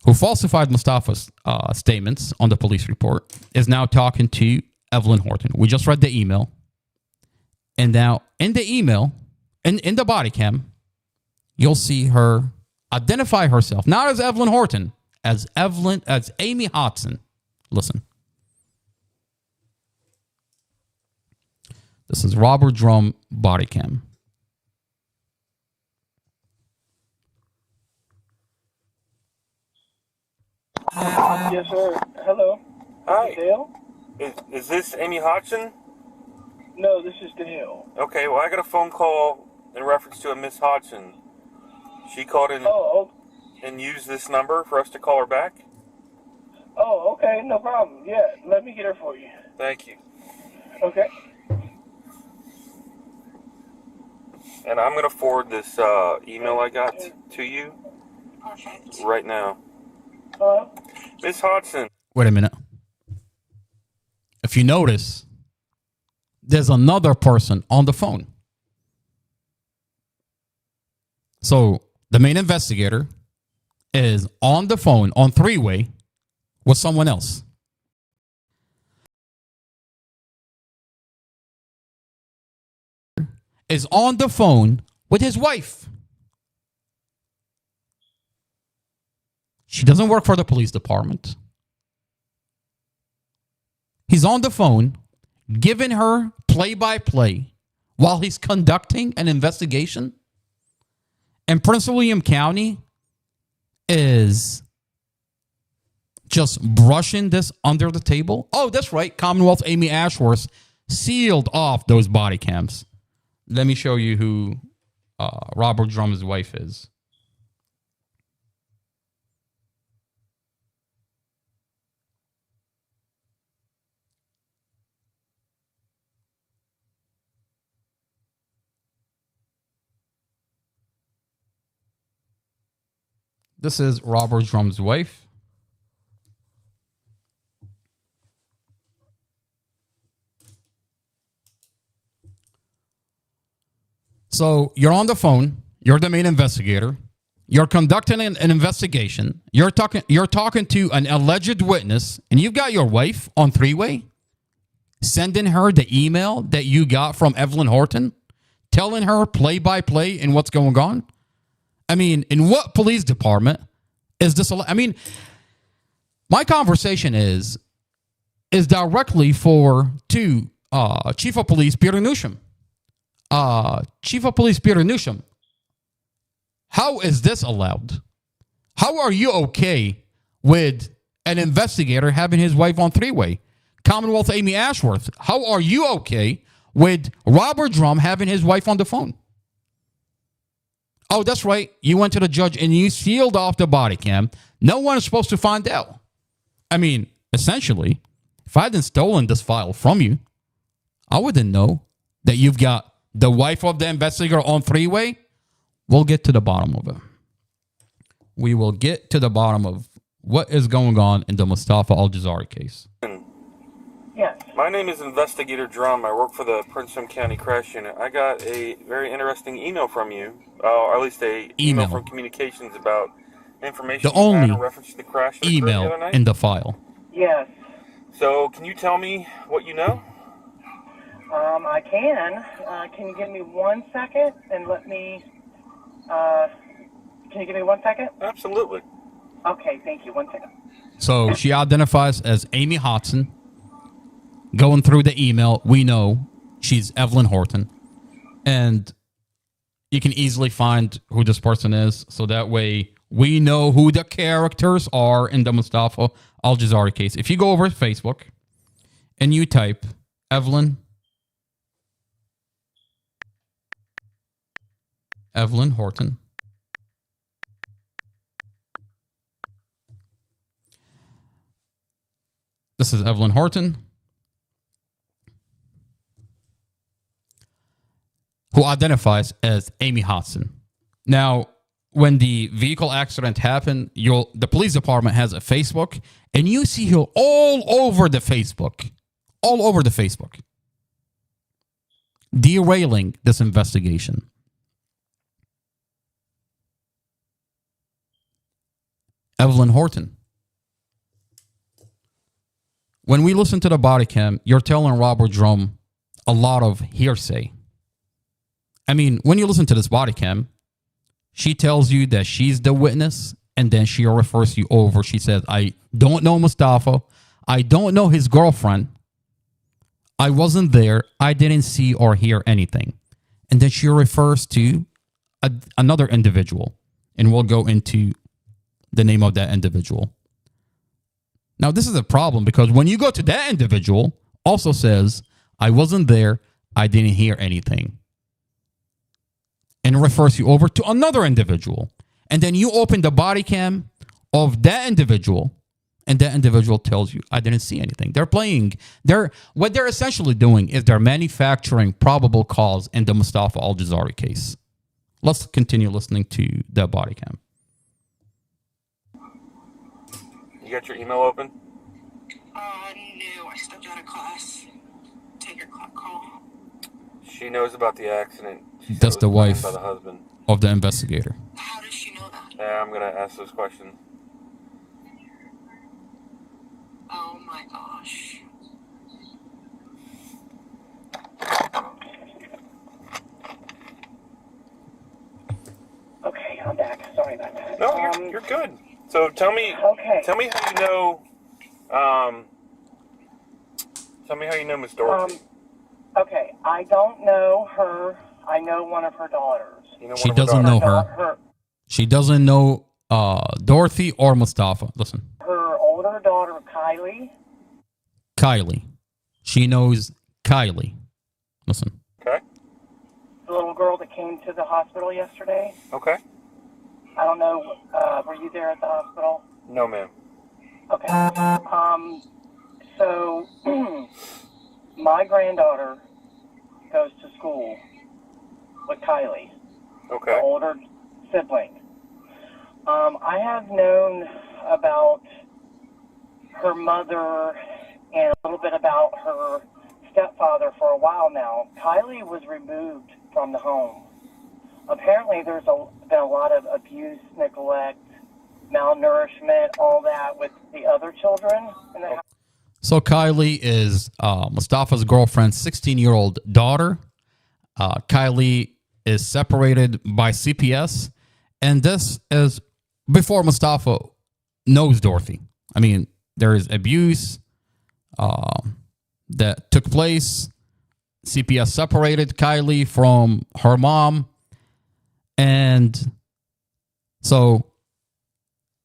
who falsified Mustafa's statements on the police report, is now talking to Evelyn Horton. We just read the email. And now in the email, in the body cam, you'll see her identify herself, not as Evelyn Horton, as Amy Hodson. Listen. This is Robert Drum body cam. Yes, sir. Hello. Hi. Dale? Is this Amy Hodgson? No, this is Dale. Okay, well, I got a phone call in reference to a Miss Hodgson. She called in and used this number for us to call her back. Oh, okay. No problem. Yeah, let me get her for you. Thank you. Okay. And I'm going to forward this email I got to you right now. Miss Hodgson. Wait a minute. If you notice, there's another person on the phone. So the main investigator is on the phone on three-way with someone else. Is on the phone with his wife. She doesn't work for the police department. He's on the phone giving her play-by-play while he's conducting an investigation. And Prince William County is just brushing this under the table. Oh, that's right. Commonwealth Amy Ashworth sealed off those body cams. Let me show you who Robert Drum's wife is. This is Robert Drum's wife. So you're on the phone. You're the main investigator. You're conducting an investigation. You're talking to an alleged witness, and you've got your wife on three-way, sending her the email that you got from Evelyn Horton, telling her play-by-play in what's going on. I mean, in what police department is this? I mean, my conversation is directly to Chief of Police Peter Newsham. Chief of Police Peter Newsham, how is this allowed? How are you okay with an investigator having his wife on three-way? Commonwealth Amy Ashworth, how are you okay with Robert Drum having his wife on the phone? Oh, that's right. You went to the judge and you sealed off the body cam. No one is supposed to find out. I mean, essentially, if I hadn't stolen this file from you, I wouldn't know that you've got the wife of the investigator on three-way. We'll get to the bottom of it. We will get to the bottom of what is going on in the Mustafa Al-Jazari case. Yes. My name is Investigator Drum. I work for the Prince William County Crash Unit. I got a very interesting email from you, or at least a email from communications about information The only in reference to the crash that occurred the email other night. in the file. Yes. So, can you tell me what you know? I can. Can you give me 1 second and let me... can you give me 1 second? Absolutely. Okay, thank you. 1 second. So she identifies as Amy Hodson. Going through the email, we know she's Evelyn Horton. And you can easily find who this person is. So that way we know who the characters are in the Mustafa Al-Jazari case. If you go over to Facebook and you type Evelyn Horton. This is Evelyn Horton, who identifies as Amy Hodson. Now, when the vehicle accident happened, the police department has a Facebook, and you see her all over the Facebook, derailing this investigation. Evelyn Horton. When we listen to the body cam, you're telling Robert Drum a lot of hearsay. I mean, when you listen to this body cam, she tells you that she's the witness, and then she refers you over. She says, I don't know Mustafa. I don't know his girlfriend. I wasn't there. I didn't see or hear anything. And then she refers to another individual, and we'll go into the name of that individual. Now, this is a problem because when you go to that individual, also says, I wasn't there, I didn't hear anything. And refers you over to another individual. And then you open the body cam of that individual, and that individual tells you, I didn't see anything. What they're essentially doing is they're manufacturing probable cause in the Mustafa Al-Jazari case. Let's continue listening to the body cam. You got your email open? No, I stepped out of class. Take your call. She knows about the accident. That's the wife by the husband of the investigator. How does she know that? Yeah, I'm going to ask those questions. Oh my gosh. Okay, I'm back. Sorry about that. No, you're good. So tell me how you know, tell me how you know Miss Dorothy. Okay, I don't know her. I know one of her daughters. You know She doesn't know her. She doesn't know Dorothy or Mustafa. Listen. Her older daughter, Kylie. She knows Kylie. Listen. Okay. The little girl that came to the hospital yesterday. Okay. I don't know, were you there at the hospital? No, ma'am. Okay. So, my granddaughter goes to school with Kylie, Okay. the older sibling. I have known about her mother and a little bit about her stepfather for a while now. Kylie was removed from the home. Apparently, there's been a lot of abuse, neglect, malnourishment, all that with the other children in the house. So Kylie is Mustafa's girlfriend's 16-year-old daughter. Kylie is separated by CPS. And this is before Mustafa knows Dorothy. I mean, there is abuse that took place. CPS separated Kylie from her mom. And so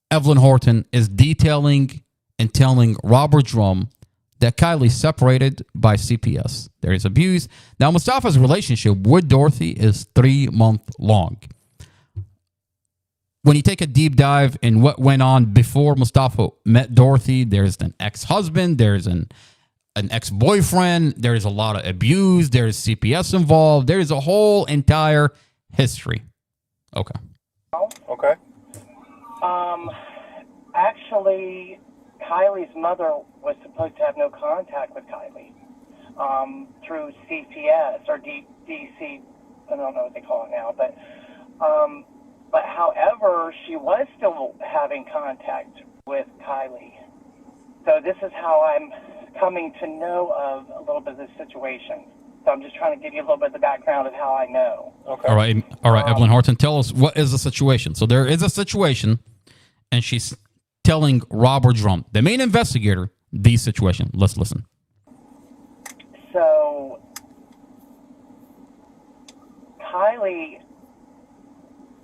Evelyn Horton is detailing and telling Robert Drum that Kylie separated by CPS. There is abuse. Now, Mustafa's relationship with Dorothy is 3 months long. When you take a deep dive in what went on before Mustafa met Dorothy, there's an ex-husband, there's an ex-boyfriend, there's a lot of abuse, there's CPS involved, there's a whole entire history. Okay. Okay. Actually, Kylie's mother was supposed to have no contact with Kylie through CPS or DC. I don't know what they call it now, but however, she was still having contact with Kylie. So this is how I'm coming to know of a little bit of this situation. So I'm just trying to give you a little bit of the background of how I know. Okay. All right, Evelyn Horton, tell us, what is the situation? So there is a situation, and she's telling Robert Drum, the main investigator, the situation. Let's listen. So Kylie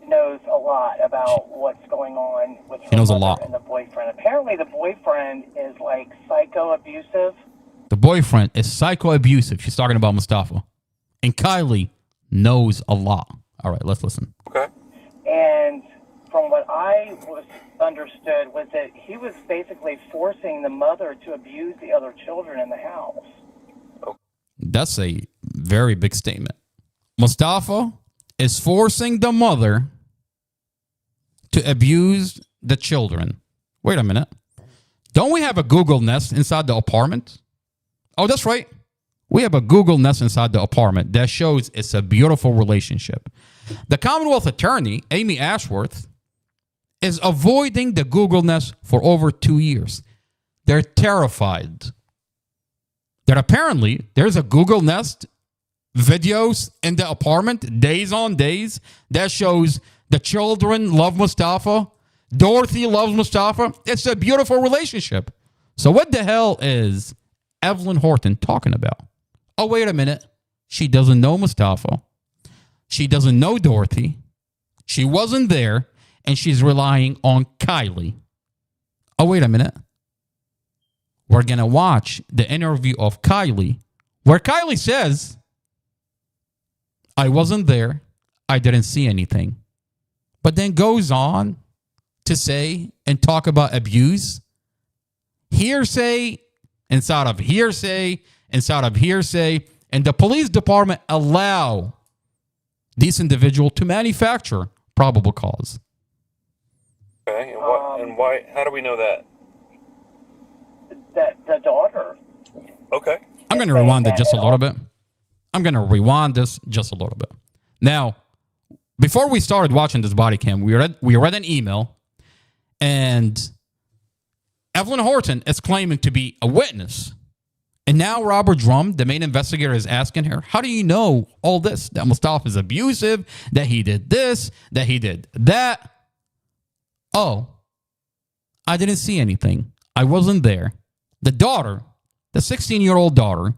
knows a lot about what's going on with her knows a mother lot. and the boyfriend. Apparently the boyfriend is like psycho-abusive. The boyfriend is psycho-abusive. She's talking about Mustafa. And Kylie knows a lot. All right, let's listen. Okay. And from what I understood was that he was basically forcing the mother to abuse the other children in the house. That's a very big statement. Mustafa is forcing the mother to abuse the children. Wait a minute. Don't we have a Google Nest inside the apartment? Oh, that's right. We have a Google Nest inside the apartment that shows it's a beautiful relationship. The Commonwealth Attorney, Amy Ashworth, is avoiding the Google Nest for over 2 years. They're terrified that apparently there's a Google Nest videos in the apartment, days on days, that shows the children love Mustafa. Dorothy loves Mustafa. It's a beautiful relationship. So what the hell is Evelyn Horton talking about? Oh, wait a minute. She doesn't know Mustafa. She doesn't know Dorothy. She wasn't there, and she's relying on Kylie. Oh, wait a minute. We're going to watch the interview of Kylie, where Kylie says, I wasn't there. I didn't see anything. But then goes on to say and talk about abuse. Hearsay inside of hearsay inside of hearsay. And the police department allow this individual to manufacture probable cause. Okay. And what? And why? How do we know that? That the daughter. Okay. I'm going to rewind it just a little bit. Now, before we started watching this body cam, we read an email, and Evelyn Horton is claiming to be a witness. And now Robert Drum, the main investigator, is asking her, how do you know all this? That Mustafa is abusive, that he did this, that he did that. Oh, I didn't see anything. I wasn't there. The daughter, the 16-year-old daughter,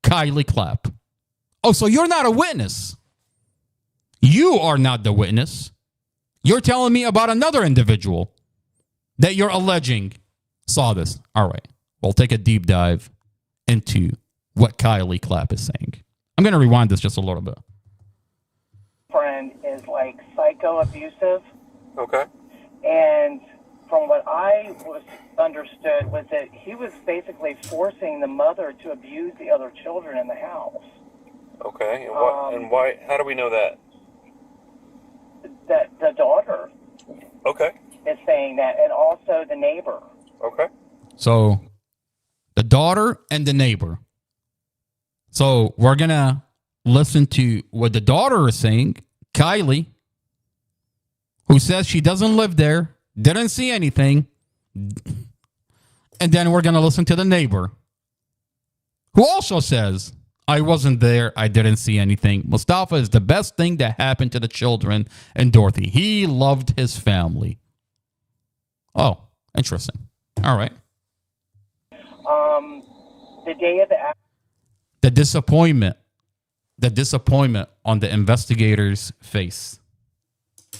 Kylie Clapp. Oh, so you're not a witness. You are not the witness. You're telling me about another individual that you're alleging saw this. All right. We'll take a deep dive into what Kylie Clapp is saying. I'm going to rewind this just a little bit. Friend is like psycho-abusive. Okay. And from what I understood was that he was basically forcing the mother to abuse the other children in the house. Okay. And what? And why? How do we know that? That the daughter. Okay. Is saying that, and also the neighbor. Okay. So, the daughter and the neighbor. So, we're going to listen to what the daughter is saying, Kylie, who says she doesn't live there, didn't see anything. And then we're going to listen to the neighbor, who also says, I wasn't there. I didn't see anything. Mustafa is the best thing that happened to the children and Dorothy. He loved his family. Oh, interesting. All right. The day of the disappointment on the investigator's face.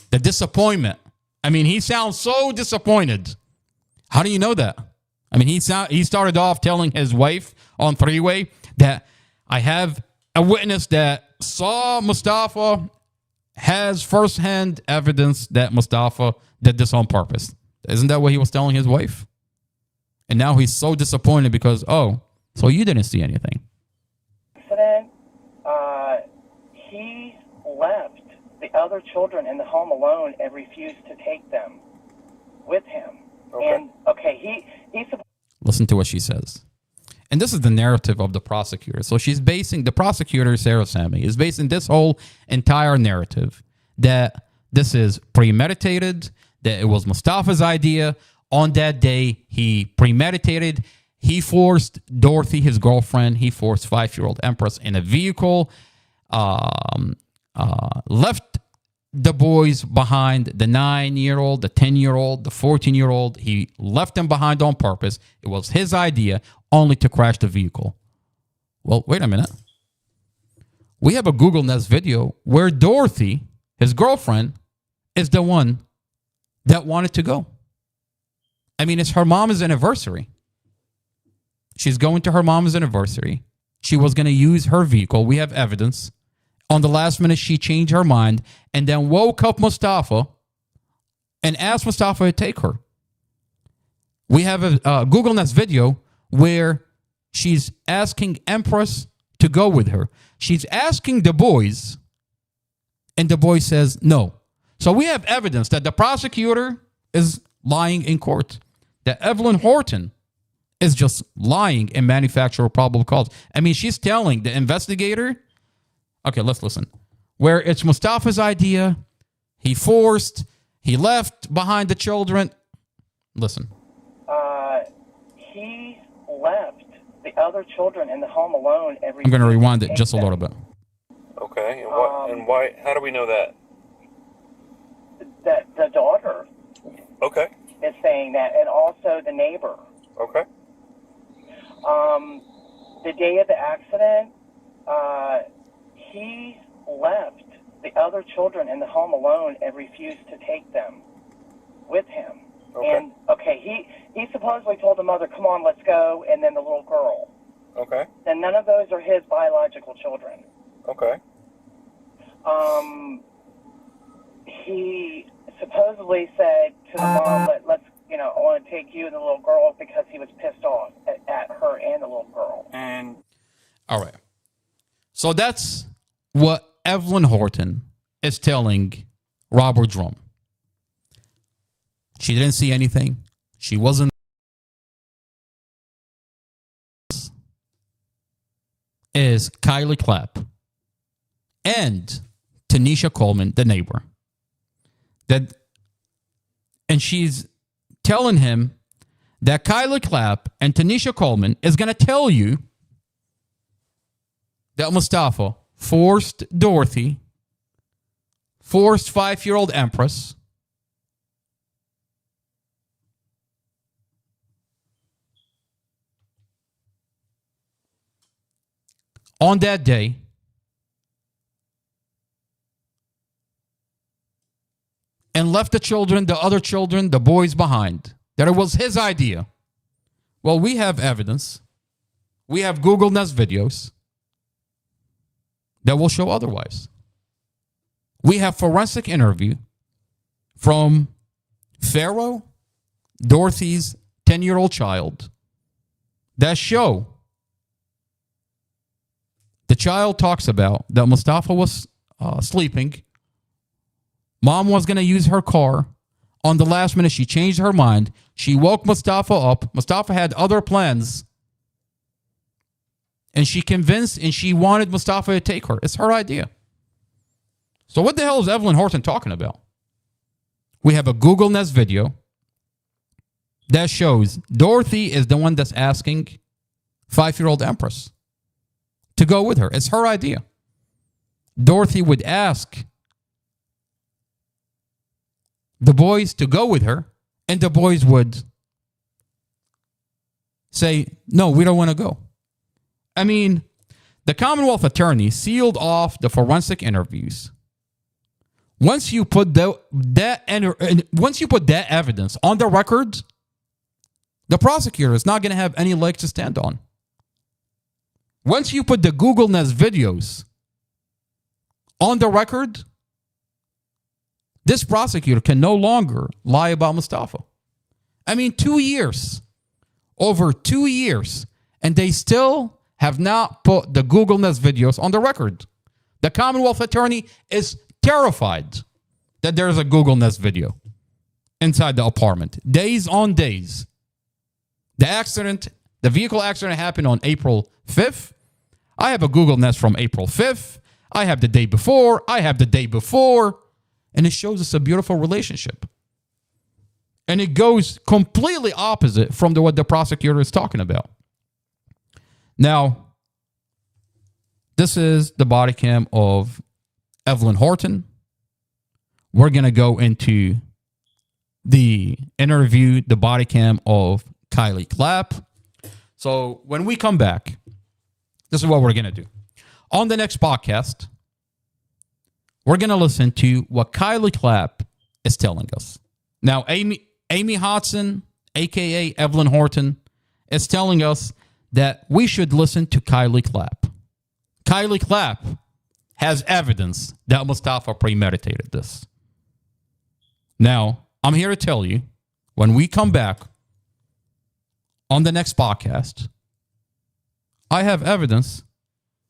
The disappointment. I mean, he sounds so disappointed. How do you know that? I mean, he started off telling his wife on three-way that I have a witness that saw Mustafa, has firsthand evidence that Mustafa did this on purpose. Isn't that what he was telling his wife? And now he's so disappointed because, oh, so you didn't see anything. Accident, he left the other children in the home alone and refused to take them with him. Okay. And, he's supposed. Listen to what she says. And this is the narrative of the prosecutor. So she's basing, the prosecutor, Sarah Sammy, is basing this whole entire narrative that this is premeditated, that it was Mustafa's idea. On that day, he premeditated. He forced Dorothy, his girlfriend, he forced 5-year-old Empress in a vehicle, left the boys behind, the 9-year-old, the 10-year-old, the 14-year-old. He left them behind on purpose. It was his idea, only to crash the vehicle. Well, wait a minute. We have a Google Nest video where Dorothy, his girlfriend, is the one that wanted to go. I mean, it's her mom's anniversary. She's going to her mom's anniversary. She was going to use her vehicle. We have evidence. On the last minute, she changed her mind and then woke up Mustafa and asked Mustafa to take her. We have a Google Nest video where she's asking Empress to go with her. She's asking the boys, and the boy says no. So we have evidence that the prosecutor is lying in court, that Evelyn Horton is just lying and manufacture probable cause. I mean, she's telling the investigator, okay, let's listen, where it's Mustafa's idea, he forced, he left behind the children. Listen. He left the other children in the home alone. I'm going to rewind it just a little bit. Okay, and what and why? How do we know that? That the daughter Okay. is saying that, and also the neighbor. Okay. The day of the accident, he left the other children in the home alone and refused to take them with him. Okay. And he supposedly told the mother, "Come on, let's go," and then the little girl. Okay. And none of those are his biological children. Okay. He supposedly said to the mom, let's, I want to take you and the little girl, because he was pissed off at her and the little girl. And All right. So that's what Evelyn Horton is telling Robert Drum. She didn't see anything. She wasn't. Is Kylie Clapp and Tanisha Coleman, the neighbor. And she's telling him that Kylie Clapp and Tanisha Coleman is going to tell you that Mustafa forced Dorothy, forced 5-year-old Empress, on that day, and left the other children, the boys behind. That it was his idea. Well, we have evidence. We have Google Nest videos that will show otherwise. We have forensic interview from Pharaoh, Dorothy's 10-year-old child, that show the child talks about that Mustafa was sleeping. Mom was going to use her car. On the last minute, she changed her mind. She woke Mustafa up. Mustafa had other plans. And she convinced and she wanted Mustafa to take her. It's her idea. So what the hell is Evelyn Horton talking about? We have a Google Nest video that shows Dorothy is the one that's asking 5-year-old Empress to go with her. It's her idea. Dorothy would ask the boys to go with her, and the boys would say, no, we don't want to go. I mean, the Commonwealth attorney sealed off the forensic interviews. Once you put that evidence on the record, the prosecutor is not going to have any leg to stand on. Once you put the Google Nest videos on the record, this prosecutor can no longer lie about Mustafa. I mean, 2 years, over 2 years, and they still have not put the Google Nest videos on the record. The Commonwealth attorney is terrified that there's a Google Nest video inside the apartment. Days on days. The vehicle accident happened on April 5th. I have a Google Nest from April 5th. I have the day before. I have the day before. And it shows us a beautiful relationship. And it goes completely opposite from what the prosecutor is talking about. Now, this is the body cam of Evelyn Horton. We're going to go into the interview, the body cam of Kylie Clapp. So when we come back, this is what we're going to do. On the next podcast, we're going to listen to what Kylie Clapp is telling us. Now, Amy Hodson, a.k.a. Evelyn Horton, is telling us that we should listen to Kylie Clapp. Kylie Clapp has evidence that Mustafa premeditated this. Now, I'm here to tell you, when we come back on the next podcast, I have evidence.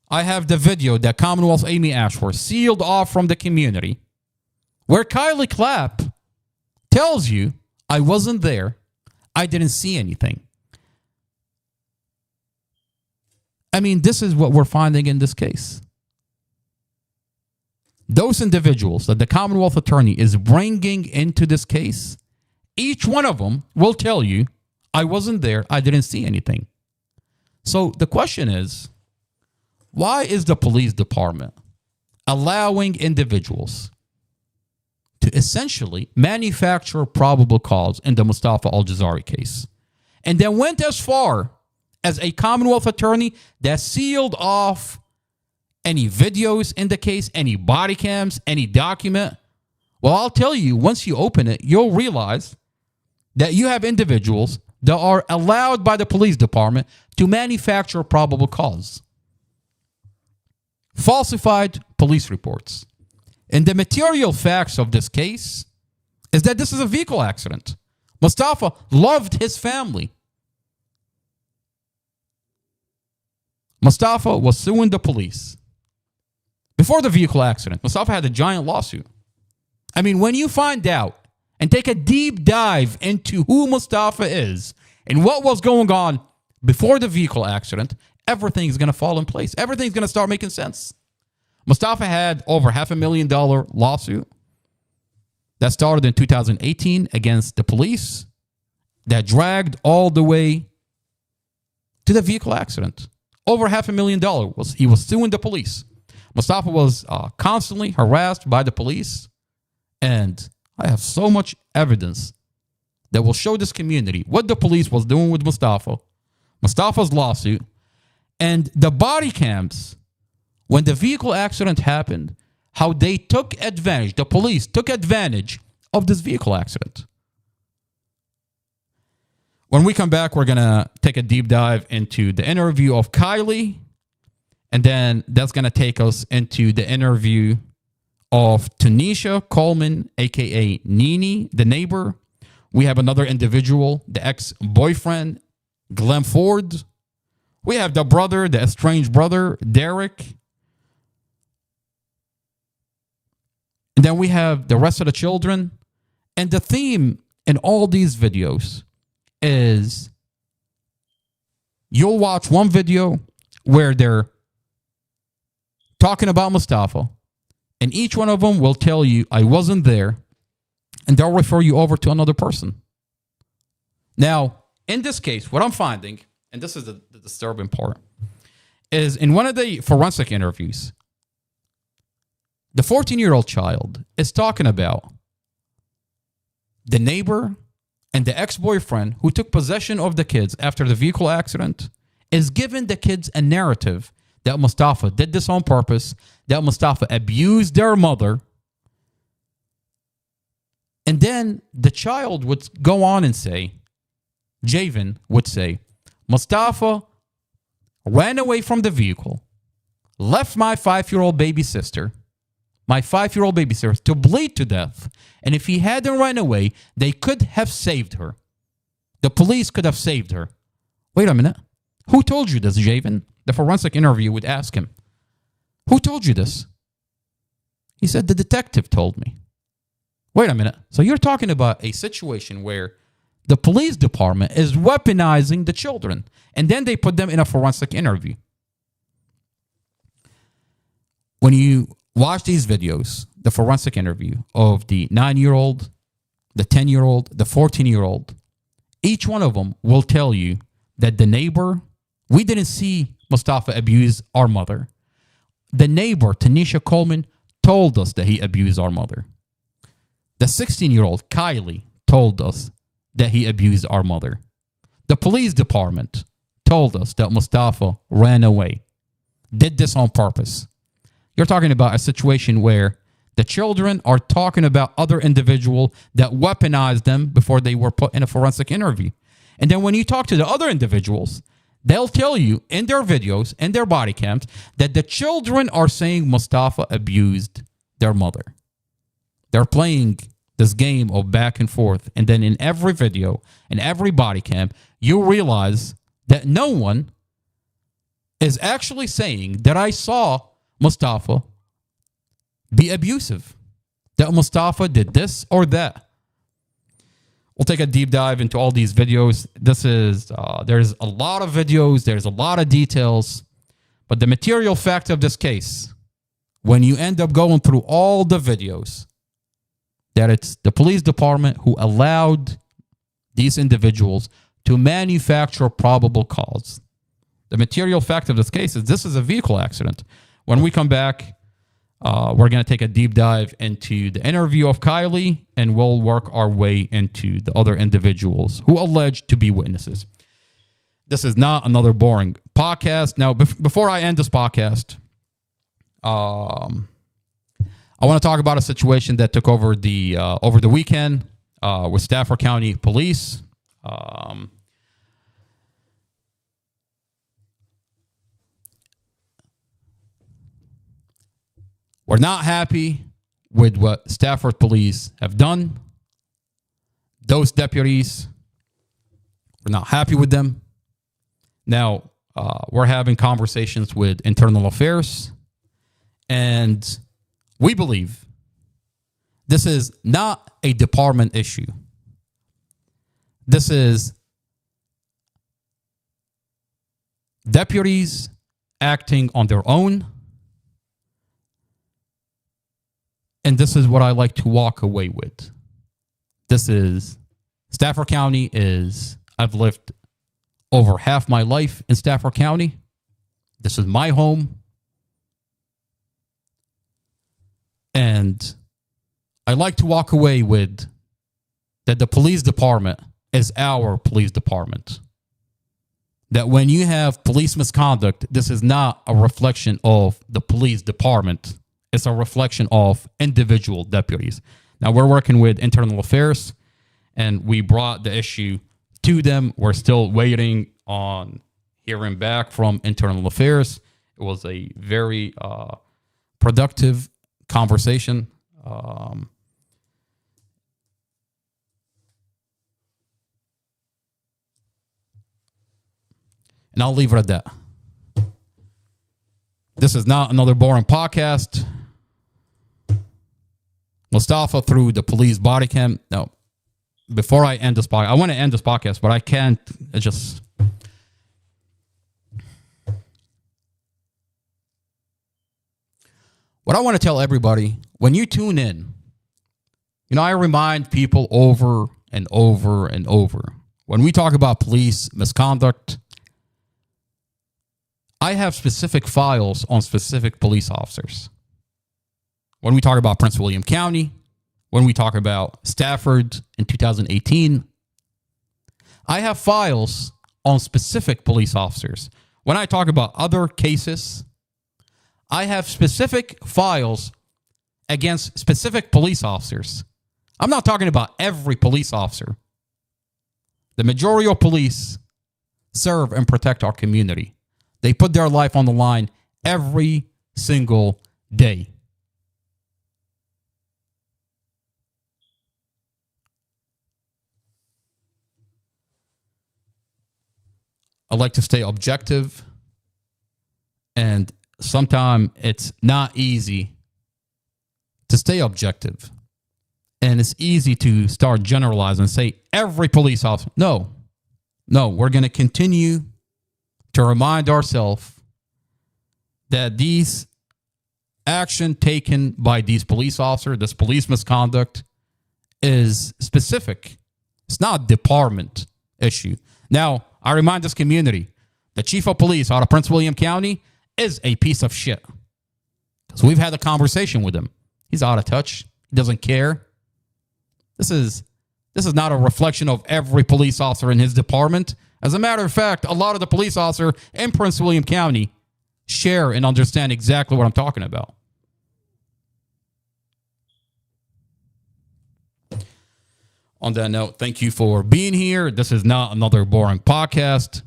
I have the video that Commonwealth Amy Ashworth sealed off from the community, where Kylie Clapp tells you, I wasn't there, I didn't see anything. I mean, this is what we're finding in this case. Those individuals that the Commonwealth attorney is bringing into this case, each one of them will tell you, I wasn't there, I didn't see anything. So the question is, why is the police department allowing individuals to essentially manufacture probable cause in the Mustafa Al-Jazari case, and then went as far as a Commonwealth attorney that sealed off any videos in the case, any body cams, any document? Well, I'll tell you, once you open it, you'll realize that you have individuals that are allowed by the police department to manufacture probable cause. Falsified police reports. And the material facts of this case is that this is a vehicle accident. Mustafa loved his family. Mustafa was suing the police. Before the vehicle accident, Mustafa had a giant lawsuit. I mean, when you find out and take a deep dive into who Mustafa is and what was going on before the vehicle accident, everything's going to fall in place. Everything's going to start making sense. Mustafa had over $500,000 lawsuit that started in 2018 against the police that dragged all the way to the vehicle accident. Over $500,000 he was suing the police. Mustafa was constantly harassed by the police, and I have so much evidence that will show this community what the police was doing with Mustafa, Mustafa's lawsuit, and the body cams when the vehicle accident happened, how they took advantage, the police took advantage of this vehicle accident. When we come back, we're going to take a deep dive into the interview of Kylie, and then that's going to take us into the interview of Tanisha Coleman, a.k.a. Nene, the neighbor. We have another individual, the ex-boyfriend, Glenn Ford. We have the brother, the estranged brother, Derek. And then we have the rest of the children. And the theme in all these videos is you'll watch one video where they're talking about Mustafa, and each one of them will tell you, I wasn't there, and they'll refer you over to another person. Now, in this case, what I'm finding, and this is the disturbing part, is in one of the forensic interviews, the 14-year-old child is talking about the neighbor and the ex-boyfriend who took possession of the kids after the vehicle accident is giving the kids a narrative that Mustafa did this on purpose, that Mustafa abused their mother. And then the child would go on and say Javen would say, Mustafa ran away from the vehicle, left my 5-year-old baby sister, to bleed to death. And if he hadn't run away, they could have saved her. The police could have saved her. Wait a minute. Who told you this, Javen? The forensic interview would ask him. Who told you this? He said, the detective told me. Wait a minute. So you're talking about a situation where the police department is weaponizing the children, and then they put them in a forensic interview. When you watch these videos, the forensic interview of the 9-year-old, the 10-year-old, the 14-year-old, each one of them will tell you that the neighbor, we didn't see Mustafa abuse our mother. The neighbor, Tanisha Coleman, told us that he abused our mother. The 16-year-old, Kylie, told us that he abused our mother. The police department told us that Mustafa ran away, did this on purpose. You're talking about a situation where the children are talking about other individuals that weaponized them before they were put in a forensic interview. And then when you talk to the other individuals, they'll tell you in their videos, in their body cams, that the children are saying Mustafa abused their mother. They're playing this game of back and forth. And then in every video, in every body cam, you realize that no one is actually saying that I saw Mustafa be abusive, that Mustafa did this or that. We'll take a deep dive into all these videos. There's a lot of videos, there's a lot of details, but the material fact of this case, when you end up going through all the videos, that it's the police department who allowed these individuals to manufacture probable cause. The material fact of this case is this is a vehicle accident. When we come back, we're going to take a deep dive into the interview of Kylie, and we'll work our way into the other individuals who alleged to be witnesses. This is not another boring podcast. Now, before I end this podcast, I want to talk about a situation that took over the weekend with Stafford County Police. We're not happy with what Stafford Police have done. Those deputies, we're not happy with them. Now, we're having conversations with Internal Affairs, and we believe this is not a department issue. This is deputies acting on their own. And this is what I like to walk away with. This is Stafford County I've lived over half my life in Stafford County. This is my home. And I like to walk away with that the police department is our police department. That when you have police misconduct, this is not a reflection of the police department. It's a reflection of individual deputies. Now, we're working with Internal Affairs, and we brought the issue to them. We're still waiting on hearing back from Internal Affairs. It was a very productive conversation. And I'll leave it at that. This is not another boring podcast. Mustafa threw the police body cam. No, before I end this podcast, I want to end this podcast, but I can't. It just. What I want to tell everybody, when you tune in, I remind people over and over and over, when we talk about police misconduct, I have specific files on specific police officers. When we talk about Prince William County, when we talk about Stafford in 2018, I have files on specific police officers. When I talk about other cases, I have specific files against specific police officers. I'm not talking about every police officer. The majority of police serve and protect our community. They put their life on the line every single day. I like to stay objective, and sometimes it's not easy to stay objective. And it's easy to start generalizing and say every police officer. No, we're going to continue to remind ourselves that these action taken by these police officers, this police misconduct, is specific. It's not a department issue. Now, I remind this community, the chief of police out of Prince William County is a piece of shit. Because we've had a conversation with him. He's out of touch. He doesn't care. This is not a reflection of every police officer in his department. As a matter of fact, a lot of the police officers in Prince William County share and understand exactly what I'm talking about. On that note, thank you for being here. This is not another boring podcast.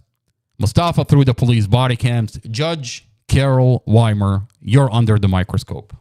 Mustafa through the police body cams. Judge Carol Weimer, you're under the microscope.